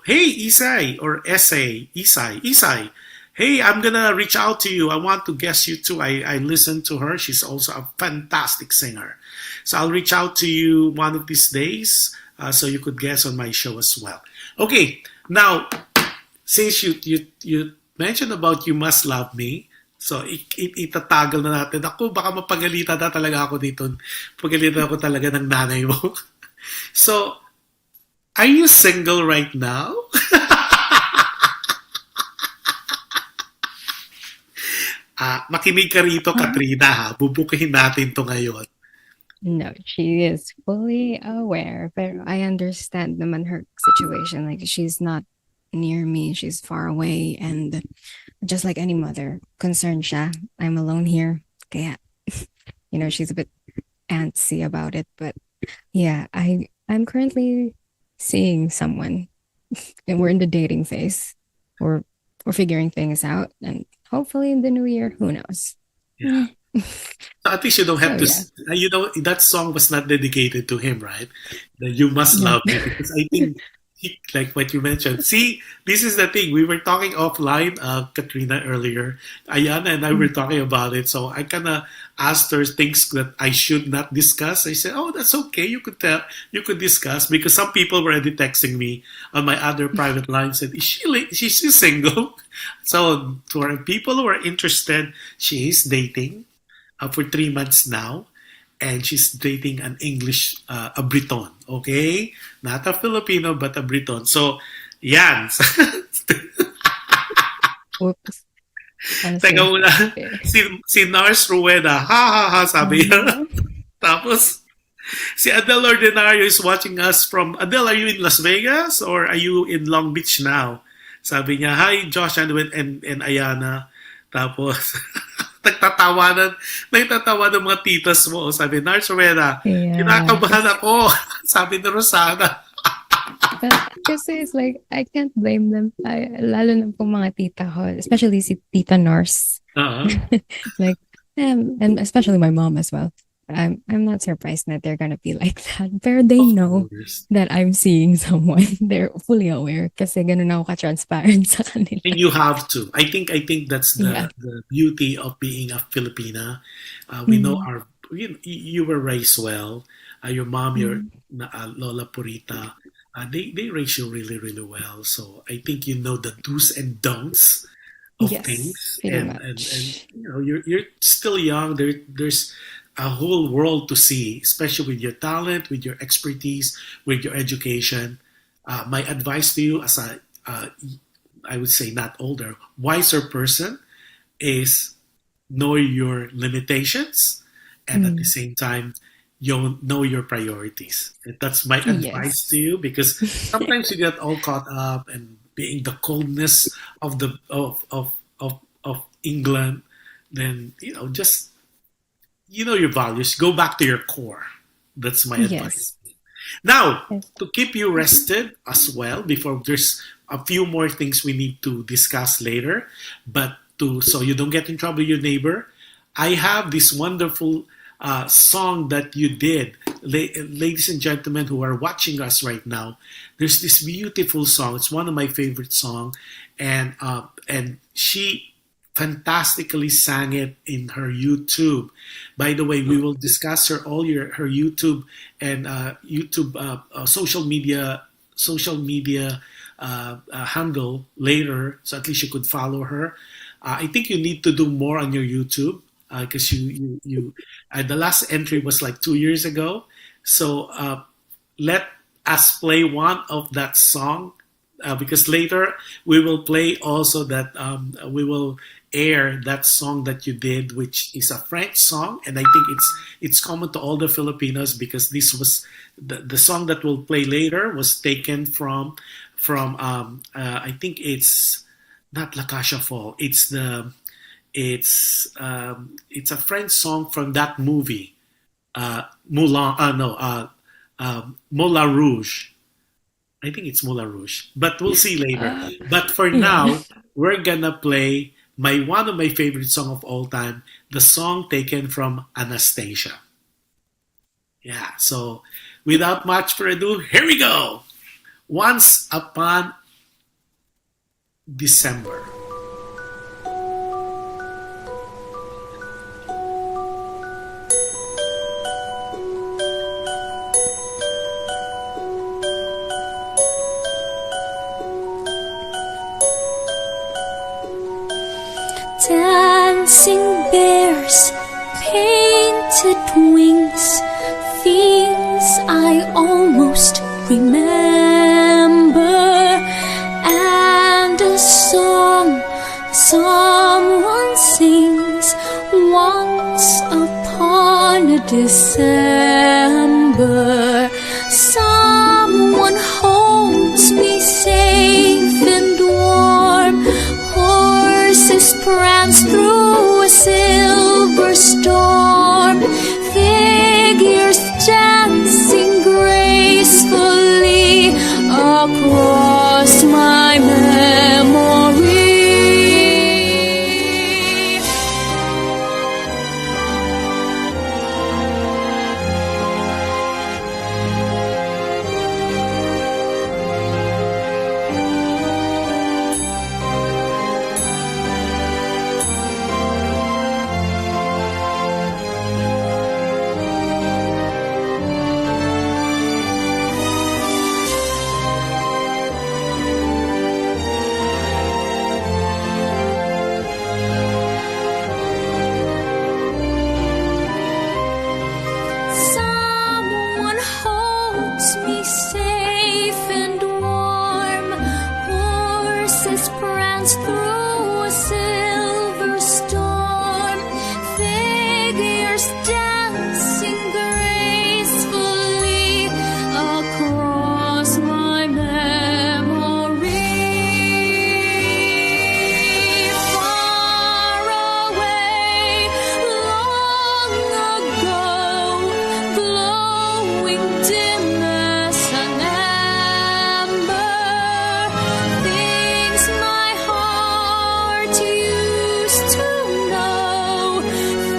Speaker 1: Hey, Isay, or Essay, Isay. Hey, I'm gonna reach out to you. I want to guest you too. I listened to her. She's also a fantastic singer. So I'll reach out to you one of these days so you could guest on my show as well. Okay, now since you mentioned about You Must Love Me, so itatagal na natin. Ako, baka mapagalitan na talaga ako dito. Pagalitan ako talaga ng nanay mo. So, are you single right now? Makinig ka rito, Katrina, ha? Bubukihin natin to ngayon.
Speaker 2: No, she is fully aware, but I understand naman her situation. Like she's not near me, she's far away, and just like any mother, concerned siya. I'm alone here. Kaya, she's a bit antsy about it. But yeah, I'm currently seeing someone, and we're in the dating phase. We're figuring things out, and hopefully in the new year, who knows?
Speaker 1: Yeah. So at least you don't have
Speaker 2: So
Speaker 1: to.
Speaker 2: yeah,
Speaker 1: That song was not dedicated to him, right? The You Must
Speaker 2: no.
Speaker 1: Love Me, because I think, like what you mentioned. See, this is the thing. We were talking offline, Katrina earlier. Ayana and I were talking about it. So I kind of asked her things that I should not discuss. I said, "Oh, that's okay. You could tell. You could discuss," because some people were already texting me on my other private line. Said, "Is she? She's single?" So for people who are interested, she is dating for 3 months now, and she's dating an English, a Briton, okay? Not a Filipino, but a Briton. So, yan.
Speaker 2: Whoops.
Speaker 1: Teka
Speaker 2: Honestly.
Speaker 1: muna,
Speaker 2: Eh,
Speaker 1: si Nars Rueda, ha ha ha, sabi niya.
Speaker 2: mhm.
Speaker 1: Tapos, si Adele Ordinario is watching us from, Adele, are you in Las Vegas or are you in Long Beach now? Sabi niya, hi, Josh Andowitt and Ayana. Tapos, nagtatawanan mga titas mo. Sabi, Nars Rueda,
Speaker 2: Yeah,
Speaker 1: kinakabahan ako. Sabi ni Rosana.
Speaker 2: kasi it's like, I can't blame them. Lalo na po mga tita ko, especially si Tita Nurse.
Speaker 1: Uh-huh.
Speaker 2: Like, and especially my mom as well. I'm not surprised that they're gonna be like that. But they
Speaker 1: Of
Speaker 2: know
Speaker 1: course.
Speaker 2: that I'm seeing someone. They're fully aware kasi ganun ako ka-transparent sa kanila.
Speaker 1: And you have to. I think that's
Speaker 2: Yeah.
Speaker 1: the beauty of being a Filipina. We know
Speaker 2: Mm.
Speaker 1: our you were raised well. Your mom, your
Speaker 2: Mm.
Speaker 1: Lola Purita, they raised you really really well. So I think you know the do's and don'ts of
Speaker 2: Yes,
Speaker 1: things,
Speaker 2: pretty
Speaker 1: and
Speaker 2: much.
Speaker 1: you're still young. There's a whole world to see, especially with your talent, with your expertise, with your education. My advice to you as a I would say not older, wiser person is know your limitations and at the
Speaker 2: Mm.
Speaker 1: same time you know your priorities. And that's my advice to
Speaker 2: Yes.
Speaker 1: you because sometimes you get all caught up and being the coldness of the of England, then just your values. Go back to your core. That's my
Speaker 2: Yes.
Speaker 1: advice. Now,
Speaker 2: Yes.
Speaker 1: to keep you rested as well, before there's a few more things we need to discuss later, but so you don't get in trouble with your neighbor, I have this wonderful song that you did, ladies and gentlemen who are watching us right now. There's this beautiful song. It's one of my favorite songs, and she fantastically sang it in her YouTube. By the way, we will discuss her YouTube and YouTube social media handle later, so at least you could follow her. I think you need to do more on your YouTube because the last entry was like 2 years ago. So let us play one of that song because later we will play also that we will air that song that you did, which is a French song, and I think it's common to all the Filipinos because this was the song that we'll play later was taken from I think it's not La Cacha Fall. It's a French song from that movie, Moulin. No, Moulin Rouge. I think it's Moulin Rouge, but we'll see later.
Speaker 2: Uh,
Speaker 1: But for
Speaker 2: yeah.
Speaker 1: now, we're gonna play one of my favorite song of all time, the song taken from Anastasia. Yeah. So, without much further ado, here we go. Once upon December.
Speaker 3: Dancing bears, painted wings, things I almost remember, and a song someone sings once upon a December. Someone holds me safe and warm. Horses prance through a silver storm. Figures dancing gracefully across my memory. stars dancing gracefully across my memory. Far away, long ago, glowing dim as an ember, things my heart used to know,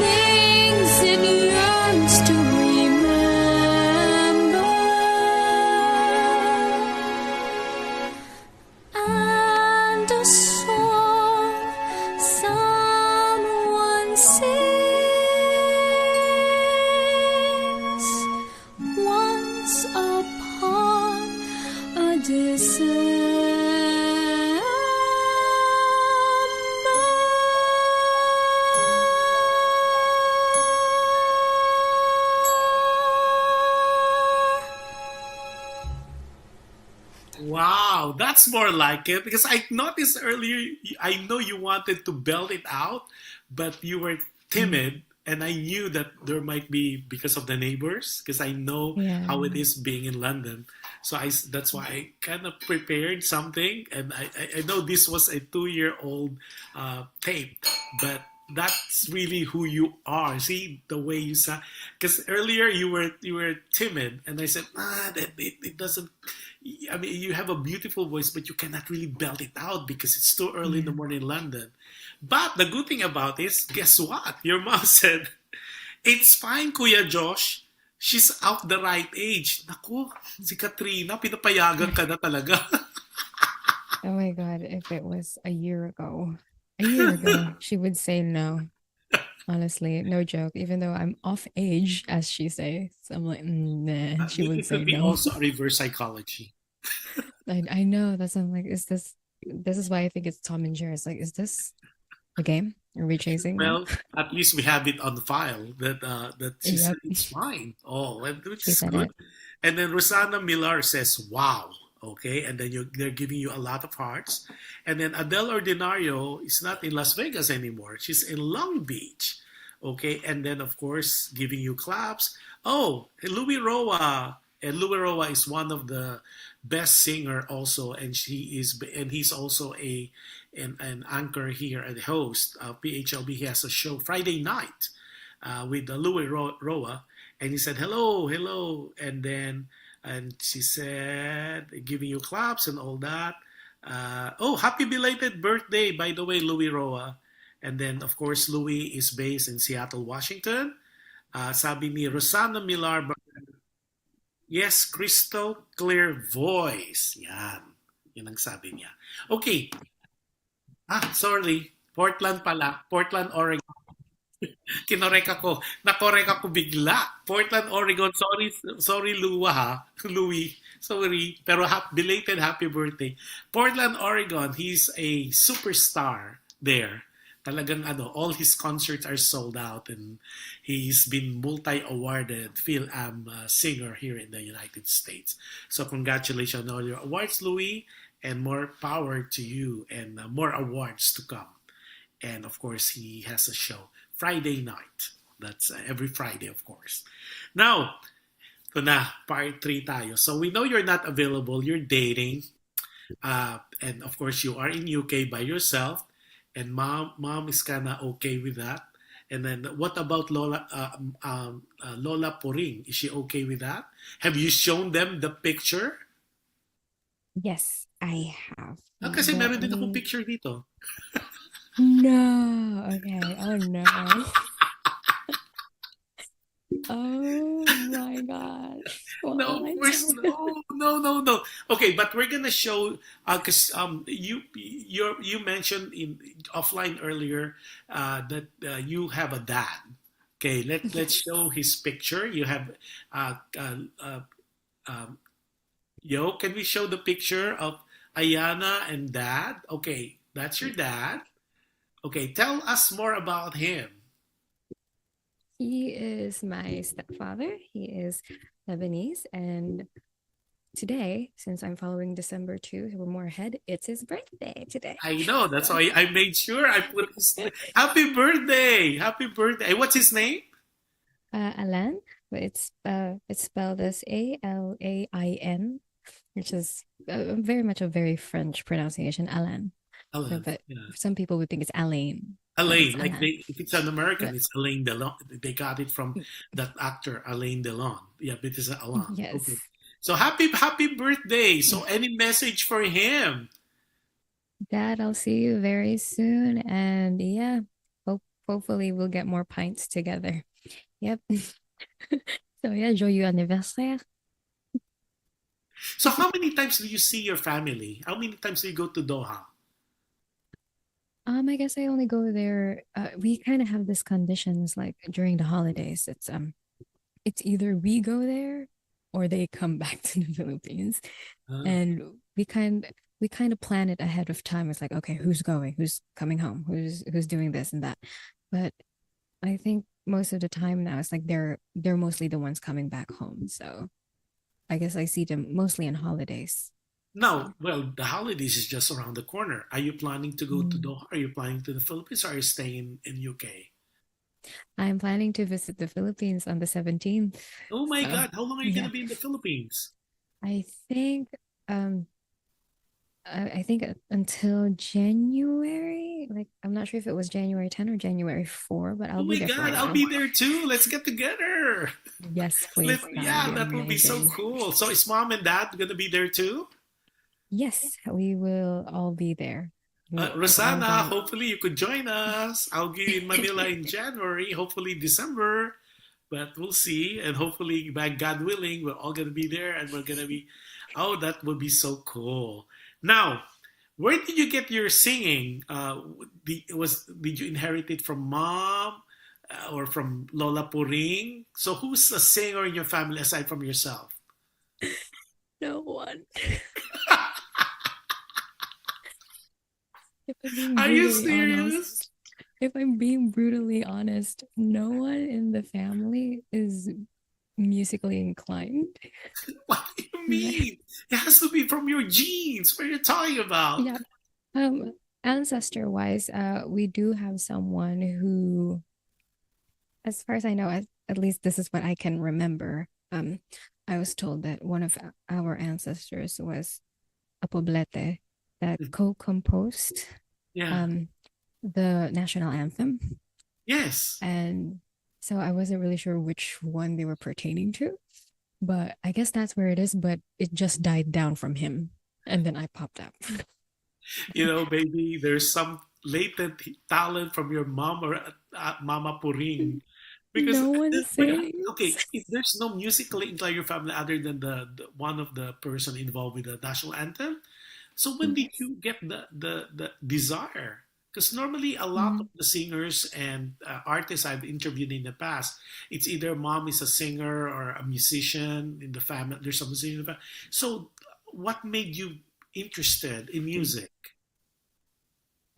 Speaker 3: things it yearns to remember. And a song someone sings once upon a
Speaker 1: Wow, that's more like it because I noticed earlier, I know you wanted to belt it out, but you were timid. And I knew that there might be because of the neighbors, because I know how it
Speaker 2: Yeah.
Speaker 1: is being in London. So that's why I kind of prepared something. And I know this was a 2-year-old tape, but that's really who you are. See the way you sound. Because earlier you were timid, and I said, it doesn't. I mean, you have a beautiful voice, but you cannot really belt it out because it's too early in the
Speaker 2: Yeah.
Speaker 1: morning in London. But the good thing about it is, guess what? Your mom said, it's fine, Kuya Josh. She's of the right age. Naku, si Katrina, pinapayagan ka na talaga.
Speaker 2: Oh my God, if it was a year ago, she would say no. Honestly, no joke. Even though I'm off age, as she says, I'm like, nah, she would
Speaker 1: It could
Speaker 2: say
Speaker 1: be
Speaker 2: no.
Speaker 1: also reverse psychology.
Speaker 2: I know that's I'm like, this is why I think it's Tom and Jerry. It's like, is this a game? Are we chasing now?
Speaker 1: Well, at least we have it on file that she said
Speaker 2: Yep,
Speaker 1: it's fine. Oh, which
Speaker 2: she
Speaker 1: is
Speaker 2: said
Speaker 1: good.
Speaker 2: it.
Speaker 1: And then Rosanna Millar says, "Wow." Okay, and then they're giving you a lot of hearts. And then Adele Ordinario is not in Las Vegas anymore. She's in Long Beach. Okay, and then of course giving you claps. Oh, Louis Roa. And Louis Roa is one of the best singer also, and he's also an anchor here and host of PHLV. He has a show Friday night with Louis Roa, and he said hello, hello, and she said giving you claps and all that. Oh, happy belated birthday, by the way, Louis Roa. And then of course Louis is based in Seattle, Washington. Sabi ni Rosana Millar, yes, crystal clear voice. Yan. Yan ang sabi niya. Okay. Sorry. Portland pala. Portland, Oregon. Kinorek ako. Nakorek ako bigla. Portland, Oregon. Sorry, sorry, Lua ha. Louis. Sorry. Pero belated happy birthday. Portland, Oregon. He's a superstar there. Talagang all his concerts are sold out, and he's been multi-awarded Fil-Am singer here in the United States. So congratulations on all your awards, Louis, and more power to you, and more awards to come. And of course, he has a show Friday night. That's every Friday, of course. Now, ito na, part 3 tayo. So we know you're not available, you're dating, and of course, you are in UK by yourself, and mom is kind of okay with that. And then what about Lola Poring? Is she okay with that? Have you shown them the picture?
Speaker 2: Yes, I have.
Speaker 1: Kasi
Speaker 2: Let
Speaker 1: meron din akong
Speaker 2: me.
Speaker 1: picture dito.
Speaker 2: No. Okay. Oh no. Oh my gosh. What
Speaker 1: No,
Speaker 2: will
Speaker 1: of
Speaker 2: I
Speaker 1: course,
Speaker 2: tell them?
Speaker 1: no. Okay, but we're gonna show because you mentioned in offline earlier that you have a dad. Okay, let's
Speaker 2: Yes.
Speaker 1: show his picture. You have uh, uh, uh, um, can we show the picture of Ayana and dad? Okay, that's your dad. Okay, tell us more about him.
Speaker 2: He is my stepfather. He is Lebanese. And today, since I'm following December 2, so we're more ahead, it's his birthday today.
Speaker 1: I know. That's
Speaker 2: So,
Speaker 1: why I made sure I put his happy birthday. Happy birthday. What's his name?
Speaker 2: Alan, but it's spelled as Alain, which is very much a very French pronunciation, Alan. So,
Speaker 1: Alan.
Speaker 2: but
Speaker 1: Yeah.
Speaker 2: some people would think it's Alain, but it's
Speaker 1: Alain, like
Speaker 2: Alan.
Speaker 1: if it's an American,
Speaker 2: But
Speaker 1: it's Alain Delon. They got it from that actor Alain Delon. Yeah, but it's Alain. Okay.
Speaker 2: yes,
Speaker 1: So happy birthday. So any message for him?
Speaker 2: Dad, I'll see you very soon, and yeah, hopefully we'll get more pints together. Yep. So yeah, joyeux anniversaire.
Speaker 1: So how many times do you see your family? How many times do you go to Doha?
Speaker 2: I guess I only go there. We kind of have this conditions like during the holidays. It's either we go there or they come back to the Philippines,
Speaker 1: Uh,
Speaker 2: and we kind of plan it ahead of time. It's like, okay, who's going, who's coming home, who's doing this and that. But I think most of the time now it's like they're mostly the ones coming back home. So I guess I see them mostly on holidays.
Speaker 1: no,
Speaker 2: So
Speaker 1: well, the holidays is just around the corner. Are you planning to go to
Speaker 2: mm.
Speaker 1: Doha? Are you planning to the Philippines? Or are you staying in UK?
Speaker 2: I'm planning to visit the Philippines on the 17th.
Speaker 1: Oh my
Speaker 2: So
Speaker 1: God, how long are you
Speaker 2: yeah,
Speaker 1: gonna be in the Philippines?
Speaker 2: I think um I think until January. Like I'm not sure if it was January 10 or January 4, but
Speaker 1: Oh
Speaker 2: I'll be
Speaker 1: my
Speaker 2: there for a
Speaker 1: God, I'll
Speaker 2: while.
Speaker 1: be there too. Let's get together.
Speaker 2: Yes, please. That would
Speaker 1: Yeah,
Speaker 2: be
Speaker 1: that will be so
Speaker 2: amazing.
Speaker 1: cool. So is mom and dad gonna be there too?
Speaker 2: Yes, we will all be there. All
Speaker 1: Rosanna,
Speaker 2: the
Speaker 1: hopefully you could join us. I'll be in Manila in January, hopefully December, but we'll see. And hopefully, by God willing, we're all gonna be there, and we're gonna be. Oh, that would be so cool. Now, where did you get your singing? Did you inherit it from mom or from Lola Puring? So who's a singer in your family aside from yourself?
Speaker 2: no one. If I'm being
Speaker 1: Are you
Speaker 2: brutally honest,
Speaker 1: serious?
Speaker 2: if I'm being brutally honest, no one in the family is musically inclined.
Speaker 1: What do you
Speaker 2: My,
Speaker 1: mean? It has to be from your genes. What are you talking about?
Speaker 2: yeah. Ancestor wise, we do have someone who, as far as I know, at least this is what I can remember. I was told that one of our ancestors was a Poblete that co-composed
Speaker 1: Yeah.
Speaker 2: um the national anthem,
Speaker 1: Yes.
Speaker 2: and so I wasn't really sure which one they were pertaining to, but I guess that's where it is. But it just died down from him, and then I popped up.
Speaker 1: Baby, there's some latent talent from your mom or Mama Puring. Because
Speaker 2: No one
Speaker 1: okay,
Speaker 2: sings.
Speaker 1: if there's no musical in your family other than the one of the person involved with the national anthem, so when did
Speaker 2: Yes.
Speaker 1: you get the desire? Because normally a lot of
Speaker 2: Mm.
Speaker 1: the singers and artists I've interviewed in the past, it's either mom is a singer or a musician in the family. There's a musician in the family. So what made you interested in music?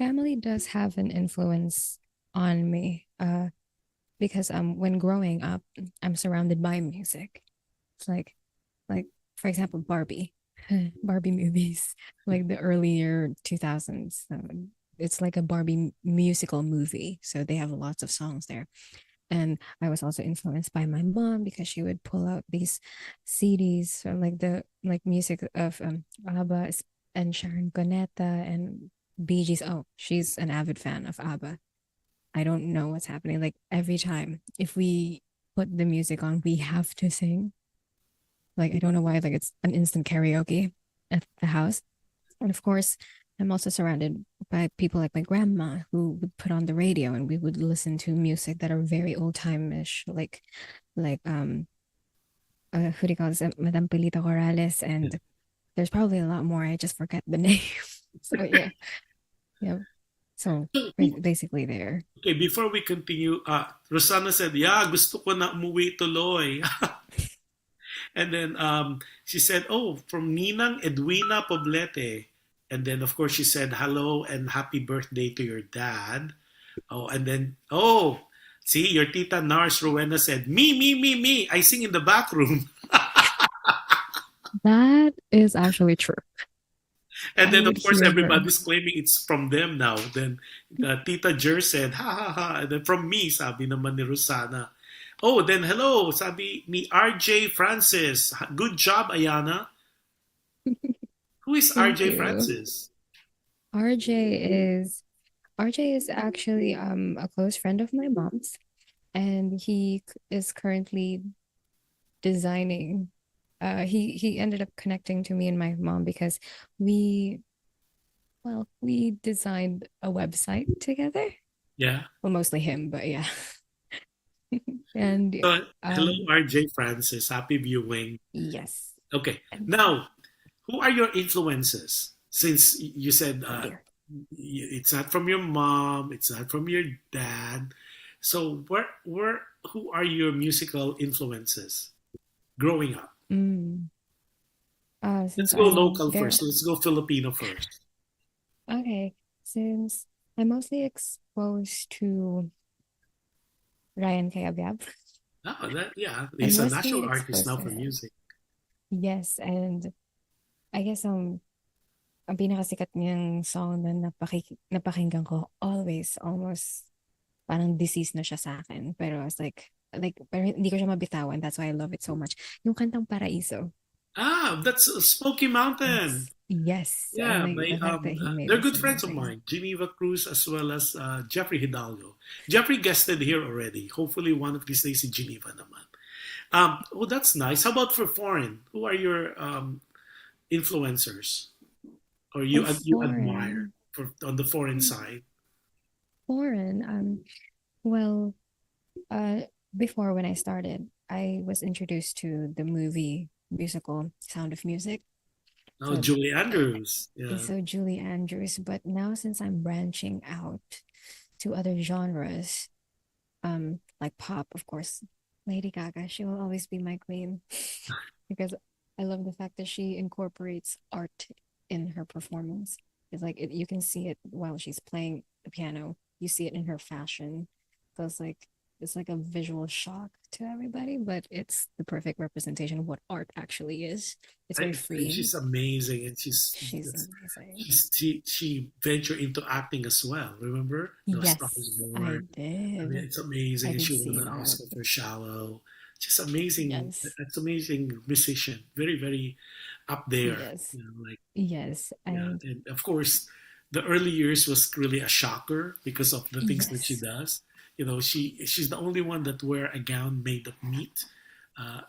Speaker 2: Family does have an influence on me. Because when growing up, I'm surrounded by music. It's like for example, Barbie, Barbie movies, like the earlier 2000s. It's like a Barbie musical movie, so they have lots of songs there. And I was also influenced by my mom because she would pull out these CDs from like the like music of ABBA and Sharon Goneta and Bee Gees. Oh, she's an avid fan of ABBA. I don't know what's happening. Like every time, if we put the music on, we have to sing. Like I don't know why. Like it's an instant karaoke at the house. And of course, I'm also surrounded by people like my grandma who would put on the radio, and we would listen to music that are very old time-ish, like who do you call this? Madame Pelita Corrales, and there's probably a lot more. I just forget the name. So yeah, yeah. So basically, there.
Speaker 1: Okay, before we continue, Rosanna said, "Yeah, gusto ko na umuwi tuloy." And then she said, "Oh, from Ninang Edwina Poblete." And then, of course, she said, "Hello and happy birthday to your dad." Oh, and then, oh, see, your tita Nars Rowena said, me. I sing in the back room."
Speaker 2: That is actually true.
Speaker 1: And
Speaker 2: I
Speaker 1: then, of
Speaker 2: would
Speaker 1: course,
Speaker 2: hear her.
Speaker 1: everybody's claiming it's from them now. Then Tita Jer said, ha ha ha. And then from me, sabi naman ni Rosana. Oh, then hello, sabi ni RJ Francis. Good job, Ayana. Who is
Speaker 2: Thank
Speaker 1: RJ
Speaker 2: you.
Speaker 1: Francis?
Speaker 2: RJ is RJ is actually a close friend of my mom's, and is currently designing. He ended up connecting to me and my mom because we we designed a website together.
Speaker 1: Yeah.
Speaker 2: Well, mostly him, but yeah. And
Speaker 1: Hello,
Speaker 2: um
Speaker 1: RJ Francis. Happy viewing.
Speaker 2: yes.
Speaker 1: Okay.
Speaker 2: And
Speaker 1: Now, who are your influences? Since you said
Speaker 2: oh dear.
Speaker 1: it's not from your mom, it's not from your dad. So who are your musical influences growing up?
Speaker 2: Mm.
Speaker 1: Let's
Speaker 2: Since
Speaker 1: go
Speaker 2: I'm
Speaker 1: local
Speaker 2: very
Speaker 1: first. Let's go Filipino first.
Speaker 2: okay, since I'm mostly exposed to Ryan Cayabyab.
Speaker 1: Oh, that yeah,
Speaker 2: I'm
Speaker 1: he's a
Speaker 2: mostly
Speaker 1: national artist
Speaker 2: exposed
Speaker 1: now
Speaker 2: to
Speaker 1: for
Speaker 2: him.
Speaker 1: music.
Speaker 2: Yes, and I guess ang pinakasikat niyang song na napakinggan ko always almost parang disease na siya sa akin. Pero I was pero hindi ko siya mabitawan. That's why I love it so much. Yung kantang Paraiso.
Speaker 1: Ah, that's Smoky Mountain.
Speaker 2: Yes. I
Speaker 1: Yeah,
Speaker 2: like the fact that he made
Speaker 1: they're
Speaker 2: us
Speaker 1: good
Speaker 2: sing
Speaker 1: friends
Speaker 2: that
Speaker 1: of
Speaker 2: again.
Speaker 1: mine, Geneva Cruz as well as Jeffrey Hidalgo. Jeffrey guested here already. Hopefully, one of these days in Geneva naman. Oh, that's nice. How about for foreign? Who are your influencers or
Speaker 2: For
Speaker 1: you admire
Speaker 2: foreign,
Speaker 1: for on the foreign side?
Speaker 2: foreign, well, uh, before when I started, I was introduced to the movie musical Sound of Music.
Speaker 1: Oh,
Speaker 2: So
Speaker 1: Julie Andrews. Yeah.
Speaker 2: so Julie Andrews. But now since I'm branching out to other genres, like pop, of course, Lady Gaga, she will always be my queen because I love the fact that she incorporates art in her performance. It's like you can see it while she's playing the piano. You see it in her fashion. So it's like a visual shock to everybody, but it's the perfect representation of what art actually is. It's very
Speaker 1: I think
Speaker 2: freeing.
Speaker 1: she's amazing, and
Speaker 2: She's amazing.
Speaker 1: she ventured into acting as well. Remember, The Star Is
Speaker 2: Yes, I
Speaker 1: Born. I mean,
Speaker 2: did.
Speaker 1: it's amazing,
Speaker 2: I
Speaker 1: and
Speaker 2: did
Speaker 1: she won
Speaker 2: see
Speaker 1: an
Speaker 2: that.
Speaker 1: Oscar for Shallow. Just amazing.
Speaker 2: Yes,
Speaker 1: It's amazing musician. Very very up there.
Speaker 2: yes,
Speaker 1: You know, like
Speaker 2: yes,
Speaker 1: yeah,
Speaker 2: and
Speaker 1: and of course, the early years was really a shocker because of the things that she
Speaker 2: yes,
Speaker 1: does. You know, she's the only one that wear a gown made of meat,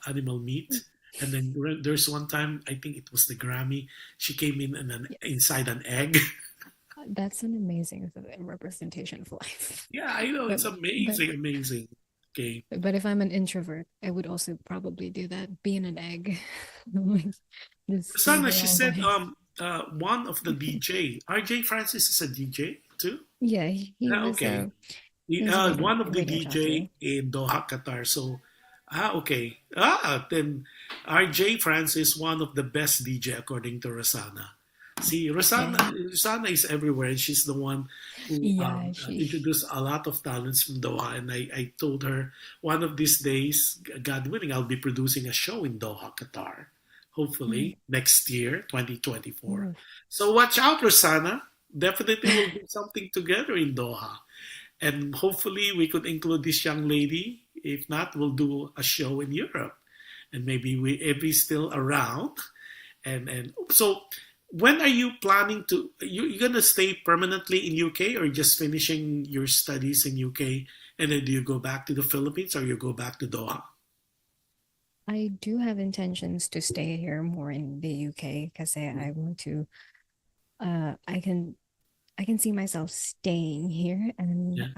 Speaker 1: animal meat. And then there's one time I think it was the Grammy. She came in and
Speaker 2: yes.
Speaker 1: inside an egg.
Speaker 2: That's an amazing representation of life.
Speaker 1: Yeah, I know
Speaker 2: But
Speaker 1: it's
Speaker 2: but
Speaker 1: amazing, amazing. Okay,
Speaker 2: but if I'm an introvert, I would also probably do that. Be in an egg, like just stay
Speaker 1: Rosanna,
Speaker 2: there
Speaker 1: she
Speaker 2: all
Speaker 1: said
Speaker 2: day.
Speaker 1: one of the DJ, RJ Francis is a DJ too.
Speaker 2: Yeah,
Speaker 1: Okay,
Speaker 2: he was a
Speaker 1: one of the
Speaker 2: radio
Speaker 1: DJ
Speaker 2: jockey.
Speaker 1: in Doha, Qatar. So, okay. Then RJ Francis, one of the best DJ according to Rosanna. See,
Speaker 2: Yeah,
Speaker 1: Rosanna is everywhere, and she's the one who
Speaker 2: yeah,
Speaker 1: introduced a lot of talents from Doha. And I told her one of these days, God willing, I'll be producing a show in Doha, Qatar.
Speaker 2: mm,
Speaker 1: Hopefully next year, 2024.
Speaker 2: mm.
Speaker 1: So watch out, Rosanna. Definitely we'll do something together in Doha. And hopefully we could include this young lady. If not, we'll do a show in Europe. And maybe if he's still around. And so when are you planning to you gonna stay permanently in UK or just finishing your studies in UK and then do you go back to the Philippines or you go back to Doha?
Speaker 2: I do have intentions to stay here more in the UK because I want to. Uh, I can I can see myself staying here,
Speaker 1: Yeah.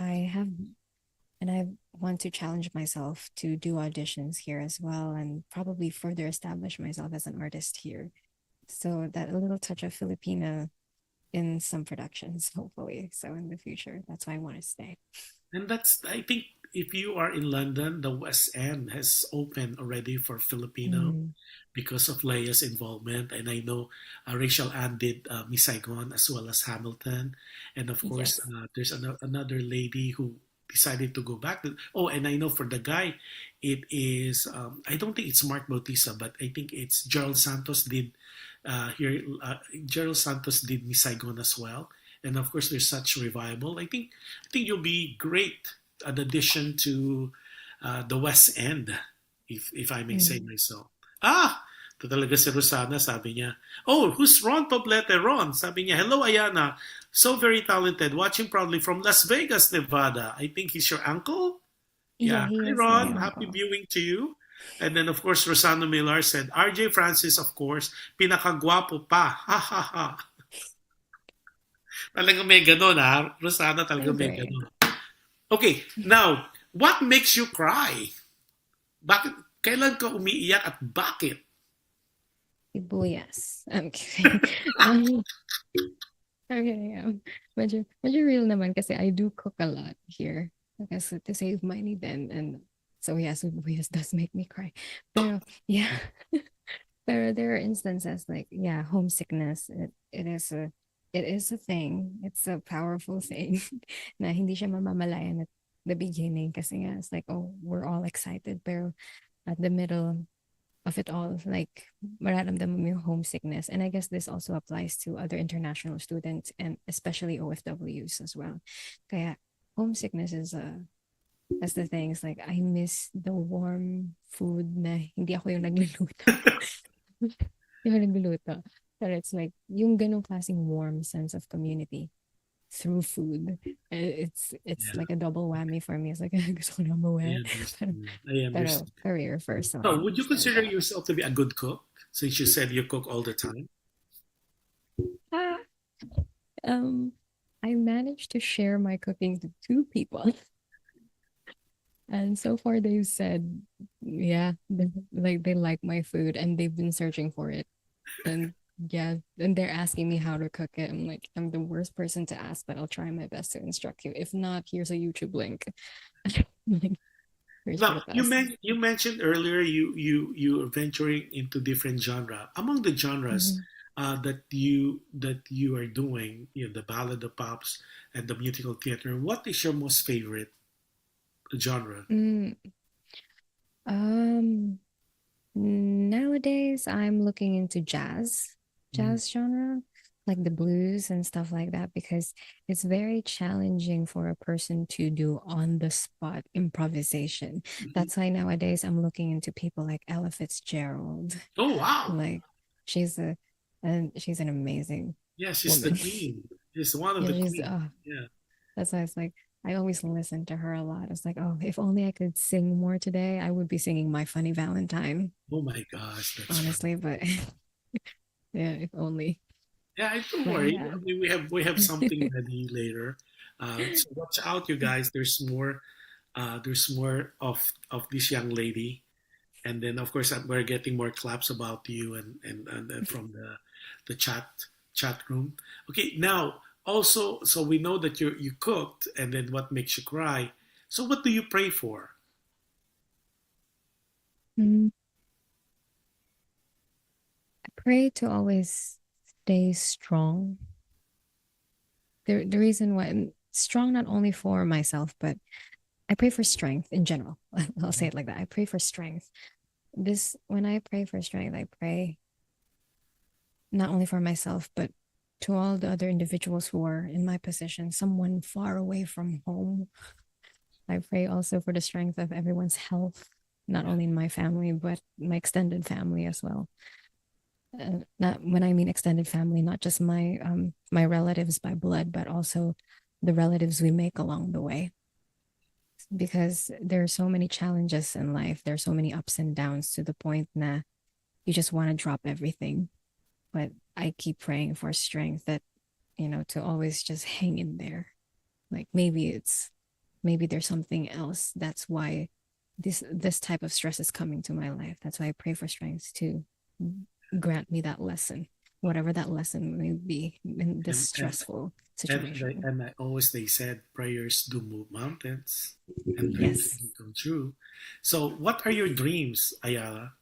Speaker 2: and I want to challenge myself to do auditions here as well, and probably further establish myself as an artist here. So that a little touch of Filipina in some productions, hopefully. So in the future, that's why I want to stay.
Speaker 1: And that's, I think, if you are in London, the West End has opened already for Filipino
Speaker 2: Mm,
Speaker 1: because of Leia's involvement. And I know Rachel Ann did Miss Saigon as well as Hamilton. And of course,
Speaker 2: yes.
Speaker 1: there's another lady who decided to go back. Oh, and I know for the guy, it is, I don't think it's Mark Bautista, but I think it's Gerald Santos did here. Gerald Santos did Miss Saigon as well. And of course, there's such revival. I think you'll be great an addition to the West End, if I may say
Speaker 2: Mm.
Speaker 1: myself. Ah, ito talaga si Rosana, sabi niya. Oh, who's Ron Poblete? Ron, sabi niya, hello Ayana, so very talented, watching proudly from Las Vegas, Nevada. I think he's your uncle?
Speaker 2: Yeah,
Speaker 1: Yeah.
Speaker 2: he
Speaker 1: Hi
Speaker 2: is my
Speaker 1: Ron, happy
Speaker 2: uncle.
Speaker 1: viewing to you. And then of course, Rosana Millar said, RJ Francis, of course, pinakagwapo pa. Ha ha ha. Talagang may ganun ha. Rosana
Speaker 2: I
Speaker 1: talagang may
Speaker 2: agree.
Speaker 1: ganun. Okay, now, what makes you cry? Bakit, kailan ka umiiyak at bakit?
Speaker 2: Sibuyas. I'm kidding. Um, I'm kidding. Medyo real naman kasi I do cook a lot here. Kasi to save money then. And so yeah, sibuyas does make me cry. Pero yeah, pero there are instances like, yeah, homesickness. It is a thing. It's a powerful thing na hindi siya mamamalayan at the beginning kasi nga it's like, oh, we're all excited. Pero at the middle of it all, like mararamdaman mo yung homesickness. And I guess this also applies to other international students and especially OFWs as well. Kaya homesickness that's the thing. It's like I miss the warm food na hindi ako yung nagluluto. Hindi ako nagluluto. But it's like yung ganong klaseng warm sense of community through food. It's
Speaker 1: Yeah,
Speaker 2: like a double whammy for me. It's like gusto ko na
Speaker 1: I
Speaker 2: umuwi. Pero,
Speaker 1: understand. I
Speaker 2: pero
Speaker 1: understand.
Speaker 2: career first, so I
Speaker 1: So, would you
Speaker 2: understand
Speaker 1: consider
Speaker 2: that.
Speaker 1: yourself to be a good cook since you said you cook all the time?
Speaker 2: Ah, um, I managed to share my cooking to two people, and so far they've said, yeah, they like my food, and they've been searching for it, and yeah, and they're asking me how to cook it. I'm like, I'm the worst person to ask, but I'll try my best to instruct you. If not, here's a YouTube link. Like, here's for
Speaker 1: Now,
Speaker 2: the best.
Speaker 1: you mentioned earlier you are venturing into different genre. Among the genres
Speaker 2: Mhm.
Speaker 1: that you are doing, the ballad, the pops, and the musical theater, what is your most favorite genre?
Speaker 2: Mm, um, Nowadays, I'm looking into
Speaker 1: Mm-hmm.
Speaker 2: jazz genre, like the blues and stuff like that, because it's very challenging for a person to do on the spot improvisation.
Speaker 1: Mm-hmm.
Speaker 2: That's why nowadays I'm looking into people like Ella Fitzgerald.
Speaker 1: Oh wow!
Speaker 2: Like she's a and she's an amazing
Speaker 1: Yeah, she's the
Speaker 2: woman.
Speaker 1: queen. She's one of
Speaker 2: Yeah,
Speaker 1: the
Speaker 2: she's
Speaker 1: queen. Yeah.
Speaker 2: that's why it's like I always listen to her a lot. It's like, oh, if only I could sing more today, I would be singing My Funny Valentine,
Speaker 1: Oh my gosh, that's right.
Speaker 2: honestly, but yeah, if only.
Speaker 1: Yeah, don't
Speaker 2: But
Speaker 1: worry.
Speaker 2: yeah.
Speaker 1: I mean, we have something ready later. So watch out, you guys. There's more. There's more of this young lady, and then of course we're getting more claps about you and from the chat room. Okay, now also, so we know that you cooked, and then what makes you cry. So what do you pray for?
Speaker 2: Mm, I pray to always stay strong. The reason why I'm strong not only for myself, but I pray for strength in general. I'll say it like that. I pray for strength. This when I pray for strength, I pray not only for myself, but to all the other individuals who are in my position, someone far away from home. I pray also for the strength of everyone's health, not
Speaker 1: Yeah,
Speaker 2: only in my family, but my extended family as well. Not when I mean extended family, not just my relatives by blood, but also the relatives we make along the way. Because there are so many challenges in life, there are so many ups and downs to the point that you just want to drop everything. But I keep praying for strength that to always just hang in there. Like maybe there's something else. That's why this type of stress is coming to my life. That's why I pray for strength to grant me that lesson, whatever that lesson may be in this
Speaker 1: and and
Speaker 2: stressful
Speaker 1: and they,
Speaker 2: situation.
Speaker 1: and I always they said prayers do move mountains, and dreams
Speaker 2: Yes.
Speaker 1: do come true. So what are your dreams, Ayala?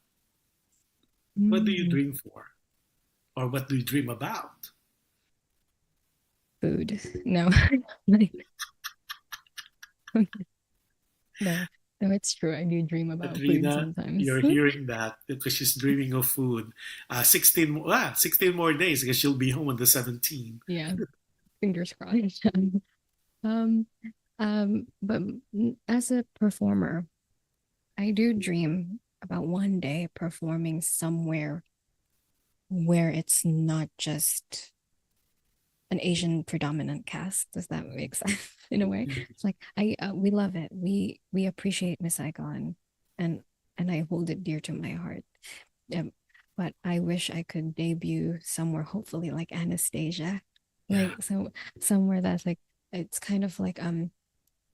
Speaker 1: What do you
Speaker 2: Mm,
Speaker 1: dream for? Or what do you dream about?
Speaker 2: food. No. No. No, it's true. I do dream about food
Speaker 1: Katrina,
Speaker 2: sometimes.
Speaker 1: you're hearing that because she's dreaming of food. 16 more days because she'll be home on the 17th.
Speaker 2: Yeah. Fingers crossed. Um, but as a performer, I do dream about one day performing somewhere where it's not just an Asian predominant cast. Does that make sense in a way? It's like I we love it. We appreciate Miss Saigon, and I hold it dear to my heart. Um, but I wish I could debut somewhere, hopefully like Anastasia,
Speaker 1: Yeah,
Speaker 2: like somewhere that's like it's kind of like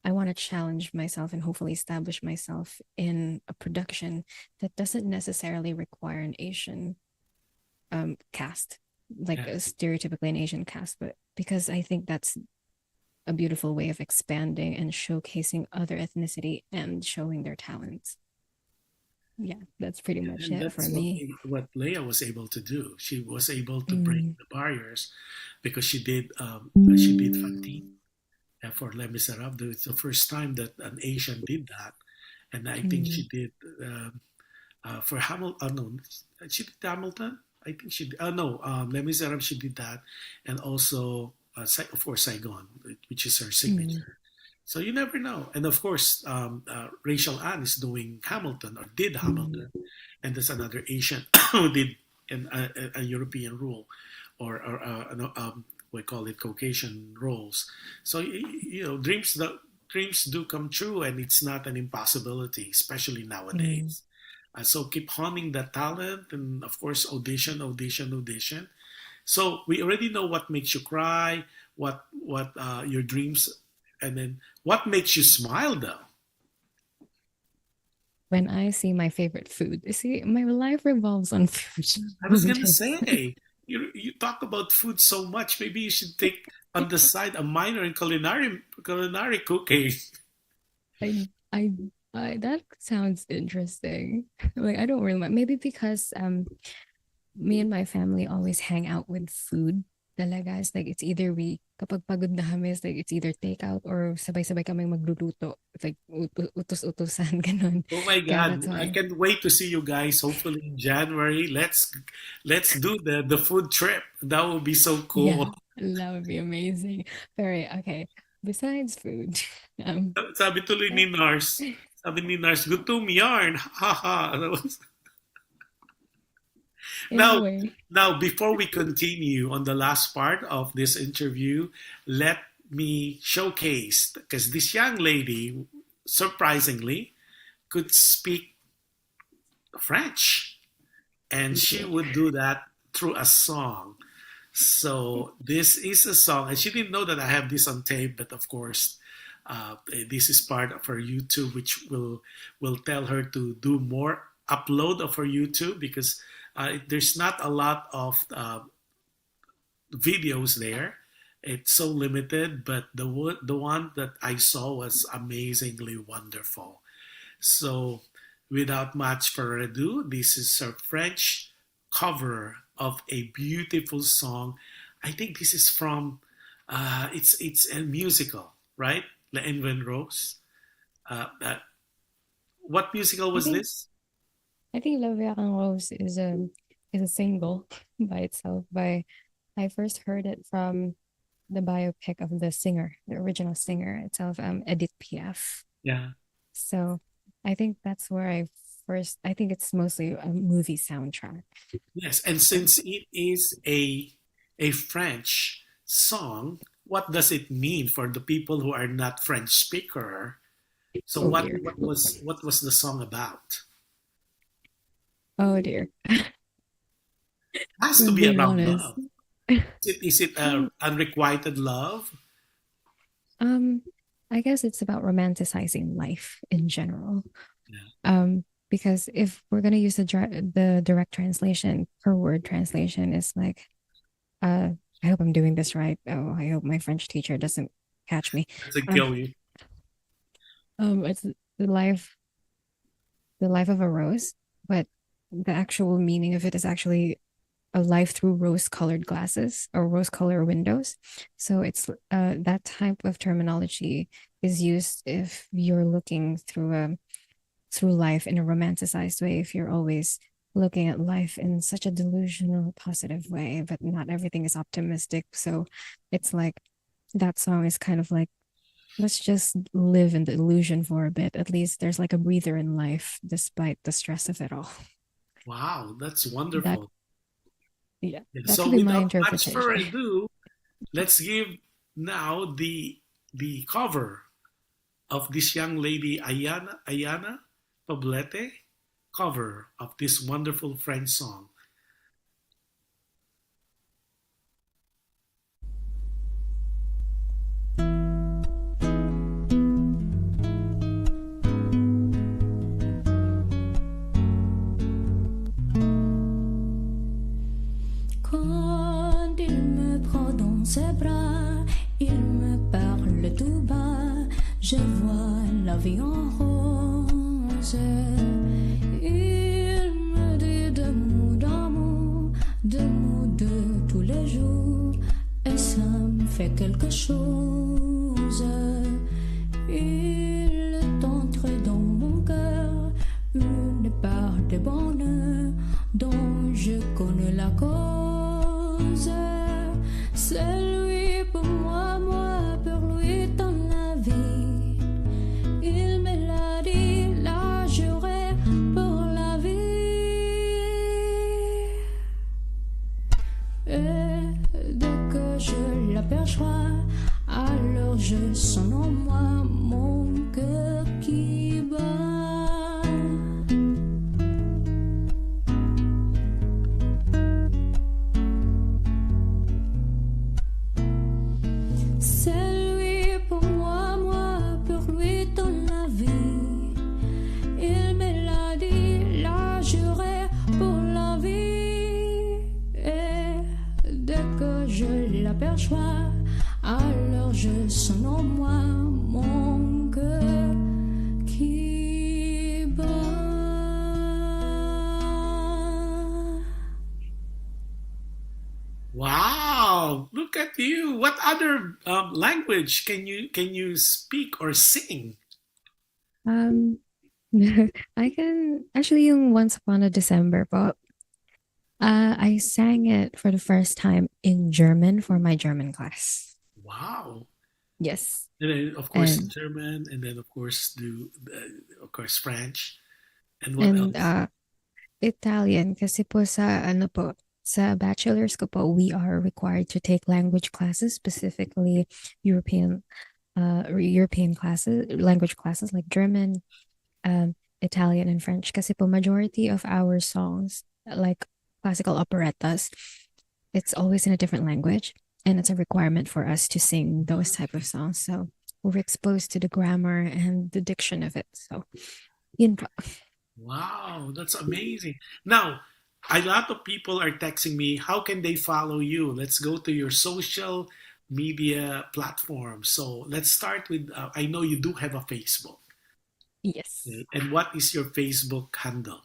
Speaker 2: I want to challenge myself and hopefully establish myself in a production that doesn't necessarily require an Asian cast, like
Speaker 1: yeah.
Speaker 2: a stereotypically an Asian cast, but because I think that's a beautiful way of expanding and showcasing other ethnicity and showing their talents. Yeah, that's pretty much
Speaker 1: And
Speaker 2: it for
Speaker 1: that's
Speaker 2: me.
Speaker 1: what Leia was able to do. She was able to break
Speaker 2: Mm,
Speaker 1: the barriers because she did Fantine for Les Miserables. It's the first time that an Asian did that, and I think
Speaker 2: mm,
Speaker 1: she did for Hamilton. No, she did Hamilton. I think she. No, Les Miserables. She did that, and also for Saigon, which is her
Speaker 2: mm,
Speaker 1: signature. So you never know. And of course, Rachel Ann is doing Hamilton or did
Speaker 2: mm,
Speaker 1: Hamilton, and there's another Asian who did a European role, or no, we call it Caucasian roles. So dreams do come true, and it's not an impossibility, especially
Speaker 2: mm.
Speaker 1: nowadays. So keep honing that talent, and of course, audition, audition, audition. So we already know what makes you cry, what your dreams, and then what makes you smile though.
Speaker 2: When I see my favorite food, you see, my life revolves on food.
Speaker 1: I was
Speaker 2: Food
Speaker 1: gonna say you talk about food so much. Maybe you should take on the side a minor in culinary cooking.
Speaker 2: I, I, that sounds interesting. Like I don't really mind. Maybe because me and my family always hang out with food. Talaga, it's like it's either we kapag pagod na kami, it's like it's either takeout or sabay-sabay kaming magluluto. It's like utos-utosan ganun.
Speaker 1: Oh my
Speaker 2: Kaya
Speaker 1: God!
Speaker 2: that's
Speaker 1: I
Speaker 2: why.
Speaker 1: can't wait to see you guys. Hopefully in January. Let's do the food trip. That would be so
Speaker 2: Yeah,
Speaker 1: cool.
Speaker 2: that would be amazing. Very okay. Besides food, um,
Speaker 1: Sabi tuloy ni Nars. Sabi ni Nars, gutom yarn. Ha ha.
Speaker 2: in a
Speaker 1: Now,
Speaker 2: way,
Speaker 1: before we continue on the last part of this interview, let me showcase because this young lady, surprisingly, could speak French, and
Speaker 2: thank
Speaker 1: she
Speaker 2: you.
Speaker 1: would do that through a song. So this is a song, and she didn't know that I have this on tape, but of course, this is part of her YouTube, which will tell her to do more upload of her YouTube because there's not a lot of videos there. It's so limited, but the one that I saw was amazingly wonderful. So, without much further ado, this is her French cover of a beautiful song. I think this is from it's a musical, right? La Enven Rose. What musical
Speaker 2: I
Speaker 1: was
Speaker 2: think
Speaker 1: this?
Speaker 2: I think La Vie en Rose is a single by itself. By I first heard it from the biopic of the singer, the original singer itself, Edith Piaf.
Speaker 1: Yeah.
Speaker 2: So I think that's where I first. I think it's mostly a movie soundtrack.
Speaker 1: Yes, and since it is a French song, what does it mean for the people who are not French speaker? So
Speaker 2: Oh
Speaker 1: what
Speaker 2: dear.
Speaker 1: what was the song about?
Speaker 2: Oh dear.
Speaker 1: It has to
Speaker 2: We're
Speaker 1: be
Speaker 2: being
Speaker 1: around
Speaker 2: honest.
Speaker 1: love. Is it
Speaker 2: Um,
Speaker 1: unrequited love?
Speaker 2: um, I guess it's about romanticizing life in general.
Speaker 1: Yeah.
Speaker 2: Because if we're gonna use the direct translation, per word translation is like, uh, I hope I'm doing this right. Oh, I hope my French teacher doesn't catch me.
Speaker 1: Doesn't
Speaker 2: Um,
Speaker 1: kill you.
Speaker 2: it's the life of a rose, but the actual meaning of it is actually a life through rose-colored glasses or rose-colored windows. So it's that type of terminology is used if you're looking through life in a romanticized way, if you're always looking at life in such a delusional positive way, but not everything is optimistic. So it's like that song is kind of like Let's just live in the illusion for a bit. At least there's like a breather in life despite the stress of it all.
Speaker 1: Wow, that's
Speaker 2: That
Speaker 1: wonderful.
Speaker 2: yeah,
Speaker 1: Yeah,
Speaker 2: that
Speaker 1: so
Speaker 2: could be my
Speaker 1: without much further
Speaker 2: interpretation.
Speaker 1: ado, let's give now the cover of this young lady Ayana Poblete, cover of this wonderful French song.
Speaker 3: Quand il me prend dans ses bras, il me parle tout bas, je vois la vie en rose. Il me dit de mots d'amour, de mots de tous les jours, et ça me fait quelque chose. Il est entré dans mon cœur une part de bonheur dont je connais la cause. C'est lui pour moi, moi pour lui dans la vie. Il me l'a dit, l'a juré pour la vie. Et dès que je l'aperçois, alors je sens en moi mon cœur qui bat. C'est lui pour moi, moi pour lui dans la vie. Il me l'a dit, l'a juré pour la vie. Et dès que je l'aperçois, alors je sens en moi mon cœur qui bat.
Speaker 1: Wow, look at you. What other language can you speak or sing?
Speaker 2: Um, I can actually yung Once Upon a December po. I sang it for the first time in German for my German class.
Speaker 1: Wow.
Speaker 2: Yes.
Speaker 1: And then of course
Speaker 2: And
Speaker 1: German, and then of course do of course French, and what
Speaker 2: and
Speaker 1: else?
Speaker 2: Italian kasi po sa ano po sa bachelor's ko po we are required to take language classes, specifically European European classes, language classes like German, Italian and French kasi po majority of our songs like classical operettas, it's always in a different language and it's a requirement for us to sing those type of songs. So we're exposed to the grammar and the diction of it. So yun po.
Speaker 1: Wow, that's amazing. Now, a lot of people are texting me, how can they follow you? Let's go to your social media platform. So let's start with, I know you do have a Facebook.
Speaker 2: Yes.
Speaker 1: Okay? And what is your Facebook handle?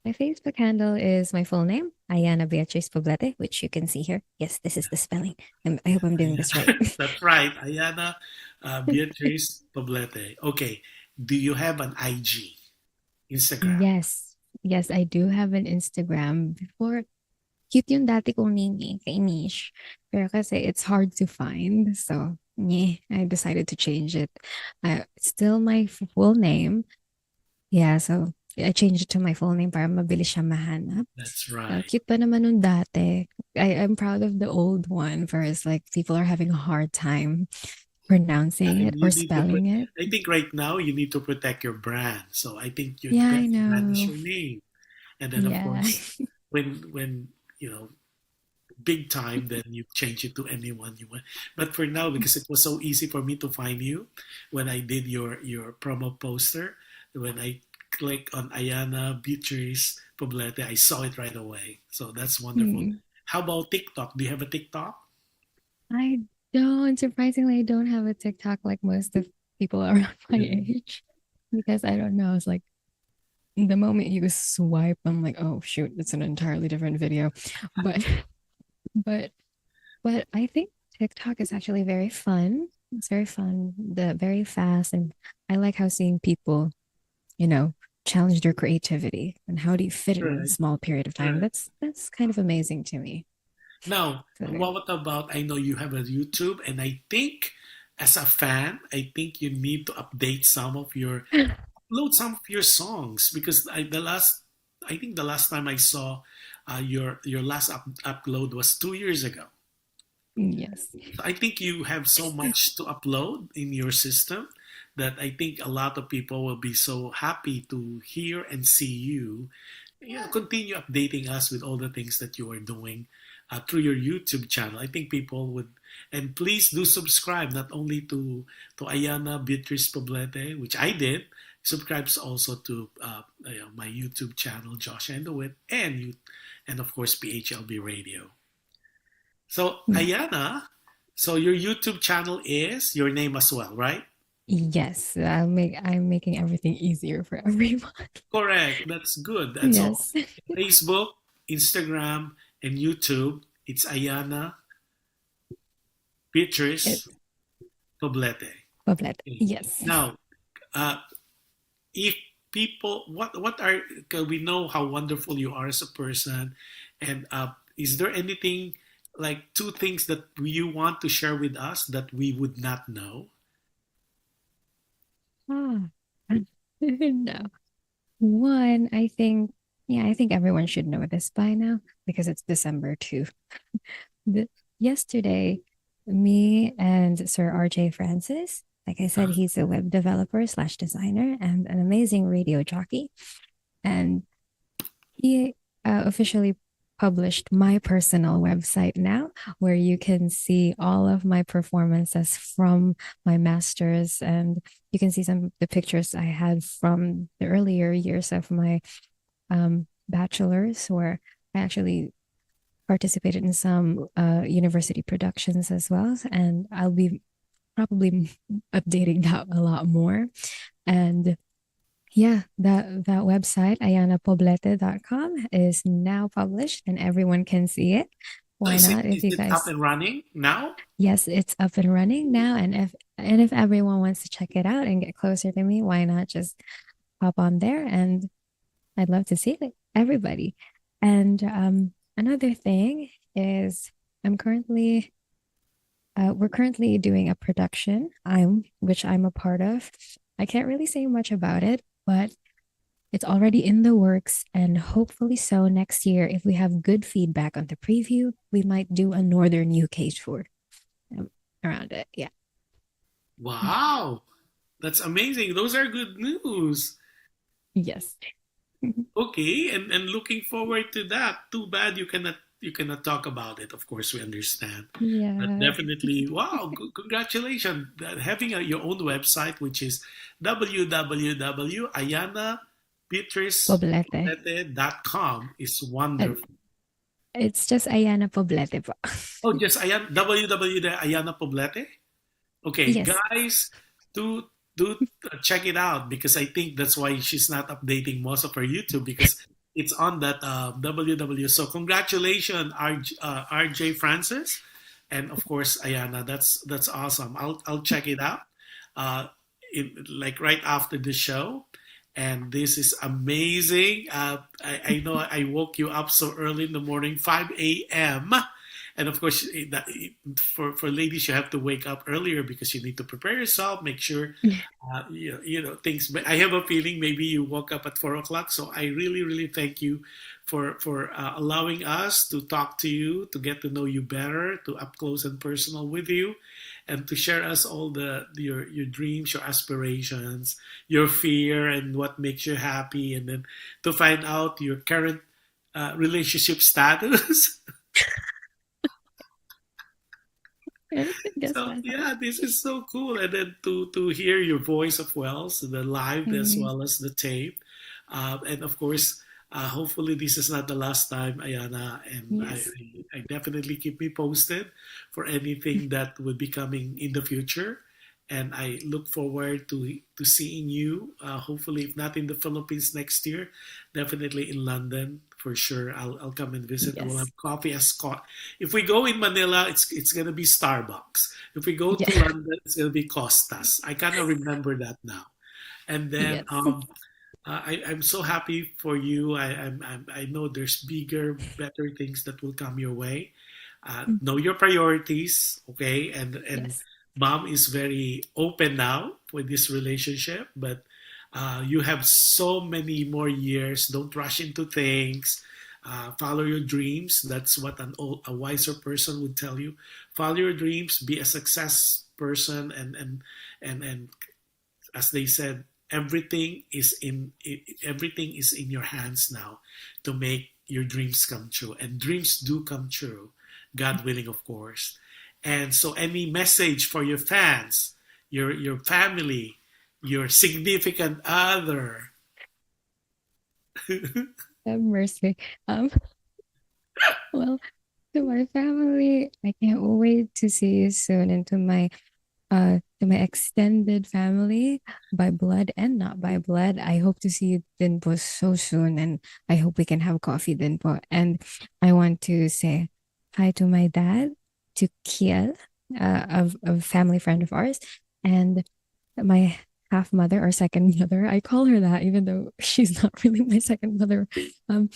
Speaker 2: My Facebook handle is my full name, Ayana Beatrice Poblete, which you can see here. Yes, this is the spelling. I hope I'm doing this right.
Speaker 1: That's right, Ayana Beatrice Poblete. Okay, do you have an IG, Instagram?
Speaker 2: Yes. Yes, I do have an Instagram. Before, cute yung dati kong name kay Nish. Pero kasi it's hard to find. So, I decided to change it. It's still my full name. Yeah, so I changed it to my full name para mabilis siya mahanap.
Speaker 1: That's right.
Speaker 2: Cute pa naman nung dati. I'm proud of the old one first. Like, people are having a hard time pronouncing
Speaker 1: And
Speaker 2: it
Speaker 1: you
Speaker 2: or
Speaker 1: need to
Speaker 2: spelling it.
Speaker 1: I think right now you need to protect your brand. So I think your
Speaker 2: Yeah, I
Speaker 1: best brand is
Speaker 2: know.
Speaker 1: your name. And then of
Speaker 2: Yeah.
Speaker 1: course when you know big time, then you change it to anyone you want. But for now, because it was so easy for me to find you when I did your promo poster, when I click on Ayana Beatrice Poblete, I saw it right away. So that's wonderful.
Speaker 2: Hmm.
Speaker 1: How about TikTok? Do you have a TikTok?
Speaker 2: I don't. Surprisingly, I don't have a TikTok like most of people around my
Speaker 1: Really?
Speaker 2: age because I don't know. It's like the moment you swipe, I'm like, oh shoot, it's an entirely different video. But but but I think TikTok is actually very fun. It's very fun, the very fast, and I like how seeing people, you know, challenge their creativity and how do you fit it in a
Speaker 1: Right.
Speaker 2: small period of time.
Speaker 1: Right.
Speaker 2: That's kind of amazing to me.
Speaker 1: Now,
Speaker 2: So,
Speaker 1: what about? I know you have a YouTube, and I think as a fan, I think you need to update some of your upload some of your songs because I think the last time I saw your last upload was 2 years ago.
Speaker 2: Yes.
Speaker 1: So I think you have so much to upload in your system that I think a lot of people will be so happy to hear and see you. Continue updating us with all the things that you are doing through your YouTube channel. I think people would, and please do subscribe not only to Ayana Beatrice Poblete, which I did. Subscribes also to my YouTube channel, Jush Andowitt, and of course PHLV Radio. So Ayana, so your YouTube channel is your name as well, right?
Speaker 2: Yes, I'm making everything easier for everyone.
Speaker 1: Correct. That's good. That's all.
Speaker 2: Yes.
Speaker 1: Facebook, Instagram, and YouTube. It's Ayana
Speaker 2: It
Speaker 1: Beatrice Poblete.
Speaker 2: Poblete.
Speaker 1: Okay.
Speaker 2: Yes.
Speaker 1: Now, uh, if people, what are, 'cause we know how wonderful you are as a person, and is there anything like two things that you want to share with us that we would not know?
Speaker 2: Ah. No. One, I think, yeah, I think everyone should know this by now because it's December too. The, yesterday, me and Sir RJ Francis, like I said,
Speaker 1: Uh,
Speaker 2: he's a web developer slash designer and an amazing radio jockey. And he officially published my personal website now, where you can see all of my performances from my masters, and you can see some of the pictures I had from the earlier years of my bachelor's, where I actually participated in some university productions as well. And I'll be probably updating that a lot more. And yeah, that website, ayanapoblete.com, is now published and everyone can see it. Why not? If
Speaker 1: is
Speaker 2: you
Speaker 1: it up
Speaker 2: guys,
Speaker 1: and running now?
Speaker 2: yes, it's up and running now. And if everyone wants to check it out and get closer to me, why not just hop on there? And I'd love to see like everybody. And another thing is I'm currently we're currently doing a production, which I'm a part of. I can't really say much about it, but it's already in the works, and hopefully so next year, if we have good feedback on the preview, we might do a Northern UK tour um, around it. Yeah.
Speaker 1: Wow, that's amazing. Those are good news.
Speaker 2: Yes.
Speaker 1: Okay, and looking forward to that. Too bad you cannot talk about it. Of course, we understand. But
Speaker 2: Yeah.
Speaker 1: definitely, wow, congratulations. Having your own website, which is
Speaker 2: Poblete.
Speaker 1: www.ayanabeatricepoblete.com is
Speaker 2: Uh,
Speaker 1: wonderful.
Speaker 2: It's just Ayana Poblete po.
Speaker 1: Oh, just www.ayana Poblete. Okay,
Speaker 2: Yes.
Speaker 1: guys, do check it out because I think that's why she's not updating most of her YouTube because it's on that www. So congratulations, RJ Francis, and of course Ayana. That's awesome. I'll check it out, uh, like right after the show. And this is amazing. I know I woke you up so early in the morning, 5 a.m. And of course, for ladies, you have to wake up earlier because you need to prepare yourself, make sure things. But I have a feeling maybe you woke up at 4 o'clock. So I really, really thank you for allowing us to talk to you, to get to know you better, to up close and personal with you, and to share us all your dreams, your aspirations, your fear, and what makes you happy, and then to find out your current relationship status.
Speaker 2: Just
Speaker 1: So
Speaker 2: like
Speaker 1: yeah, this is so cool, and then to hear your voice as well, so the live as
Speaker 2: that.
Speaker 1: well as the tape, and of course, hopefully this is not the last time, Ayana, and
Speaker 2: Yes.
Speaker 1: I definitely keep me posted for anything that will be coming in the future, and I look forward to seeing you. Hopefully, if not in the Philippines next year, definitely in London for sure. I'll come and visit. I will
Speaker 2: Yes.
Speaker 1: have coffee as if we go in Manila, it's gonna be Starbucks. If we go to
Speaker 2: Yeah.
Speaker 1: London, it's gonna be Costas. I kind of remember that now. And then
Speaker 2: Yes.
Speaker 1: I'm so happy for you. I know there's bigger, better things that will come your way. Know your priorities, okay, and
Speaker 2: Yes.
Speaker 1: Mom is very open now with this relationship, but you have so many more years. Don't rush into things. Follow your dreams. That's what a wiser person would tell you. Follow your dreams. Be a success person, and as they said, everything is in your hands now to make your dreams come true. And dreams do come true, God willing, of course. And so, any message for your fans, your family, your significant other?
Speaker 2: Have mercy. Um, well, to my family, I can't wait to see you soon, and to my extended family by blood and not by blood. I hope to see you din po so soon, and I hope we can have coffee din po. And I want to say hi to my dad, to Kiel, a family friend of ours, and my half mother or second mother. I call her that even though she's not really my second mother. Um,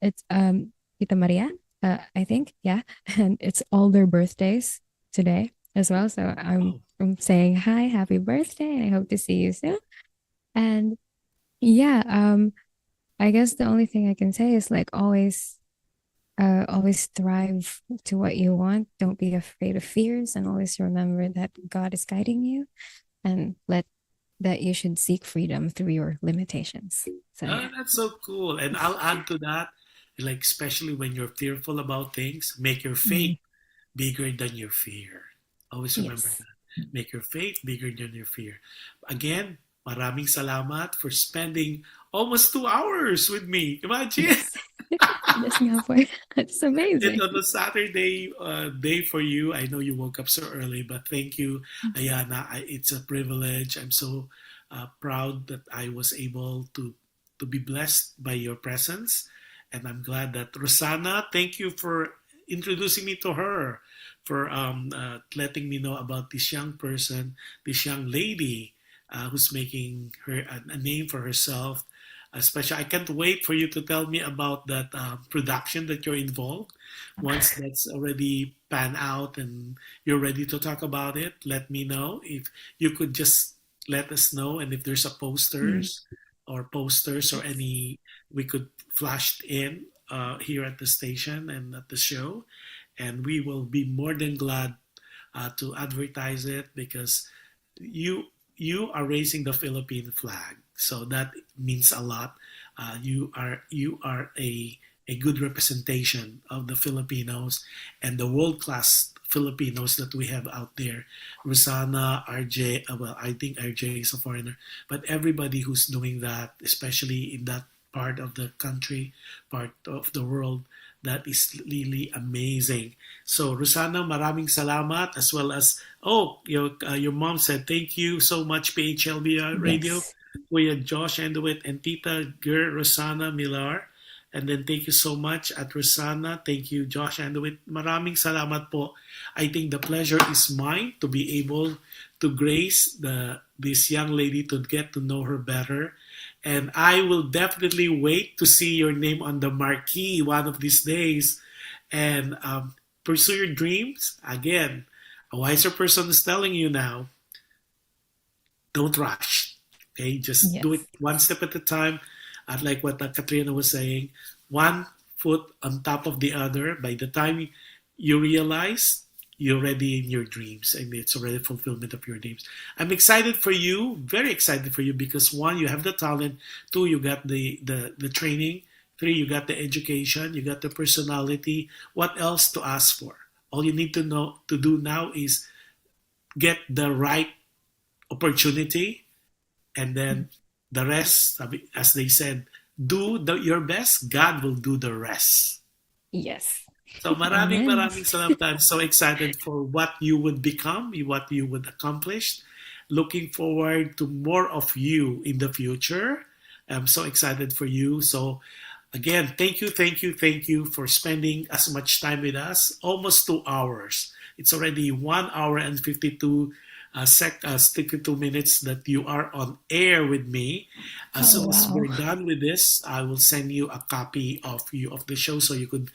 Speaker 2: it's Tita Maria, I think, yeah, and it's all their birthdays today as well. So
Speaker 1: Oh,
Speaker 2: I'm saying hi, happy birthday, and I hope to see you soon. And yeah, I guess the only thing I can say is like always thrive to what you want. Don't be afraid of fears, and always remember that God is guiding you, and let that you should seek freedom through your limitations. So
Speaker 1: oh,
Speaker 2: yeah.
Speaker 1: that's so cool. And I'll add to that, like especially when you're fearful about things, make your faith
Speaker 2: Mhm.
Speaker 1: bigger than your fear. Always remember
Speaker 2: Yes.
Speaker 1: that. Make your faith bigger than your fear. Again, maraming salamat for spending almost 2 hours with me. Imagine.
Speaker 2: Yes. Yes, nga po. It's
Speaker 1: And
Speaker 2: amazing.
Speaker 1: on a Saturday day for you, I know you woke up so early, but thank you, Ayana. It's a privilege. I'm so proud that I was able to be blessed by your presence, and I'm glad that Rosanna. Thank you for introducing me to her, for letting me know about this young person, this young lady who's making her a name for herself. Especially, I can't wait for you to tell me about that production that you're involved. Once that's already pan out and you're ready to talk about it, let me know. If you could just let us know, and if there's a
Speaker 2: Mm.
Speaker 1: posters or
Speaker 2: Yes.
Speaker 1: any we could flash in here at the station and at the show, and we will be more than glad to advertise it because you you are raising the Philippine flag, so that means a lot. You are a good representation of the Filipinos and the world class Filipinos that we have out there. Rosana, RJ, well, I think RJ is a foreigner, but everybody who's doing that, especially in that part of the country, part of the world, that is really amazing. So, Rosana, maraming salamat, as well as, oh, your mom said thank you so much, PHLV Radio,
Speaker 2: Yes.
Speaker 1: Kuya Josh Andowitt, and Tita Ger Rosana Millar. And then thank you so much at Rosana. Thank you, Josh Andowitt. Maraming salamat po. I think the pleasure is mine to be able to grace this young lady, to get to know her better. And I will definitely wait to see your name on the marquee one of these days. And pursue your dreams. Again, a wiser person is telling you now, don't rush. Okay, just do it
Speaker 2: Yes.
Speaker 1: one step at a time. And like what Katrina was saying, one foot on top of the other. By the time you realize, you're ready in your dreams, and it's already fulfillment of your dreams. I'm excited for you, very excited for you, because one, you have the talent. Two, you got the training. Three, you got the education. You got the personality. What else to ask for? All you need to do now is get the right opportunity, and then the rest, as they said, your best. God will do the rest.
Speaker 2: Yes.
Speaker 1: So maraming
Speaker 2: Amen.
Speaker 1: maraming salamat. I'm so excited for what you would become, what you would accomplish. Looking forward to more of you in the future. I'm so excited for you. So again, thank you, thank you, thank you for spending as much time with us. Almost 2 hours. It's already 1 hour and 52 minutes that you are on air with me. As
Speaker 2: Oh
Speaker 1: soon as
Speaker 2: wow.
Speaker 1: we're done with this, I will send you a copy of the show so you could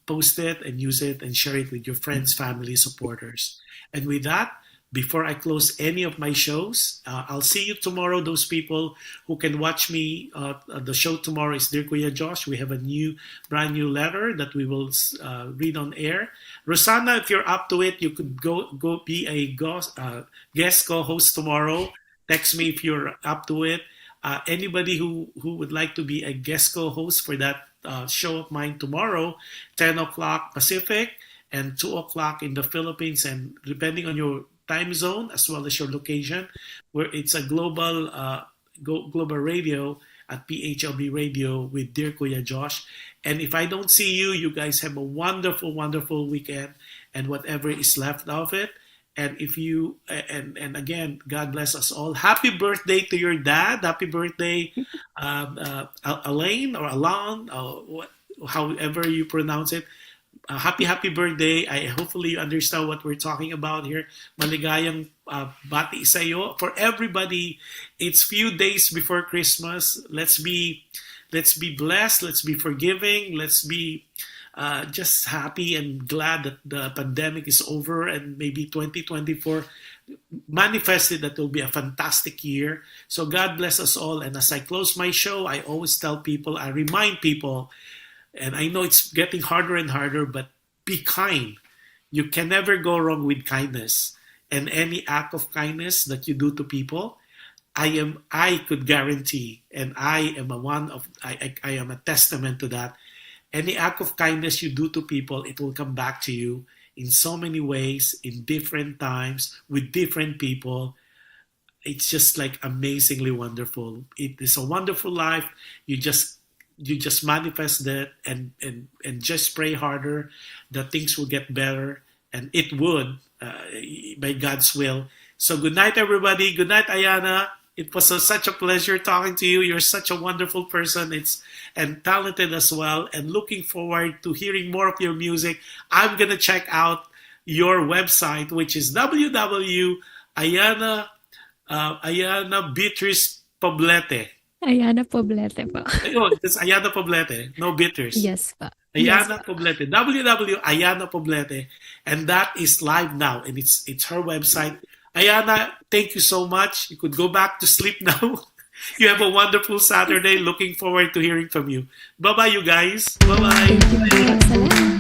Speaker 1: post it and use it and share it with your friends, family, supporters. And with that, before I close any of my shows. I'll see you tomorrow. Those people who can watch me, the show tomorrow is Dear Kuya Josh. We have a brand new letter that we will read on air. Rosanna, if you're up to it, you could go be a guest co-host tomorrow. Text me if you're up to it. Anybody who would like to be a guest co-host for that show of mine tomorrow, 10 o'clock Pacific and 2 o'clock in the Philippines, and depending on your time zone as well as your location, where it's a global radio at PHLV Radio with Dear Kuya Josh. And if I don't see you, you guys have a wonderful, wonderful weekend and whatever is left of it. And if you and again, God bless us all. Happy birthday to your dad. Happy birthday, Elaine or Alan, however you pronounce it. Happy birthday. Hopefully you understand what we're talking about here. Maligayang bati sa'yo. For everybody, it's few days before Christmas. Let's be blessed. Let's be forgiving. Let's be just happy and glad that the pandemic is over, and maybe 2024 manifested that will be a fantastic year. So God bless us all. And as I close my show, I always tell people, I remind people, and I know it's getting harder and harder, but be kind. You can never go wrong with kindness. And any act of kindness that you do to people, I could guarantee, and I am a testament to that. Any act of kindness you do to people, it will come back to you in so many ways, in different times, with different people. It's just like amazingly wonderful. It is a wonderful life. You just manifest that and just pray harder that things will get better, and it would by God's will. So good night, everybody. Good night, Ayana. It was such a pleasure talking to you. You're such a wonderful person, and talented as well, and looking forward to hearing more of your music. I'm going to check out your website, which is www.Ayana Beatrice Poblete.
Speaker 2: Ayana Poblete po.
Speaker 1: Oh, it's Ayana Poblete, no bitters.
Speaker 2: Yes po.
Speaker 1: Ayana Poblete, www.Ayana Poblete, and that is live now, and it's her website. Ayana, thank you so much. You could go back to sleep now. You have a wonderful Saturday. Looking forward to hearing from you. Bye-bye, you guys. Bye-bye.
Speaker 2: Thank you. Salamat.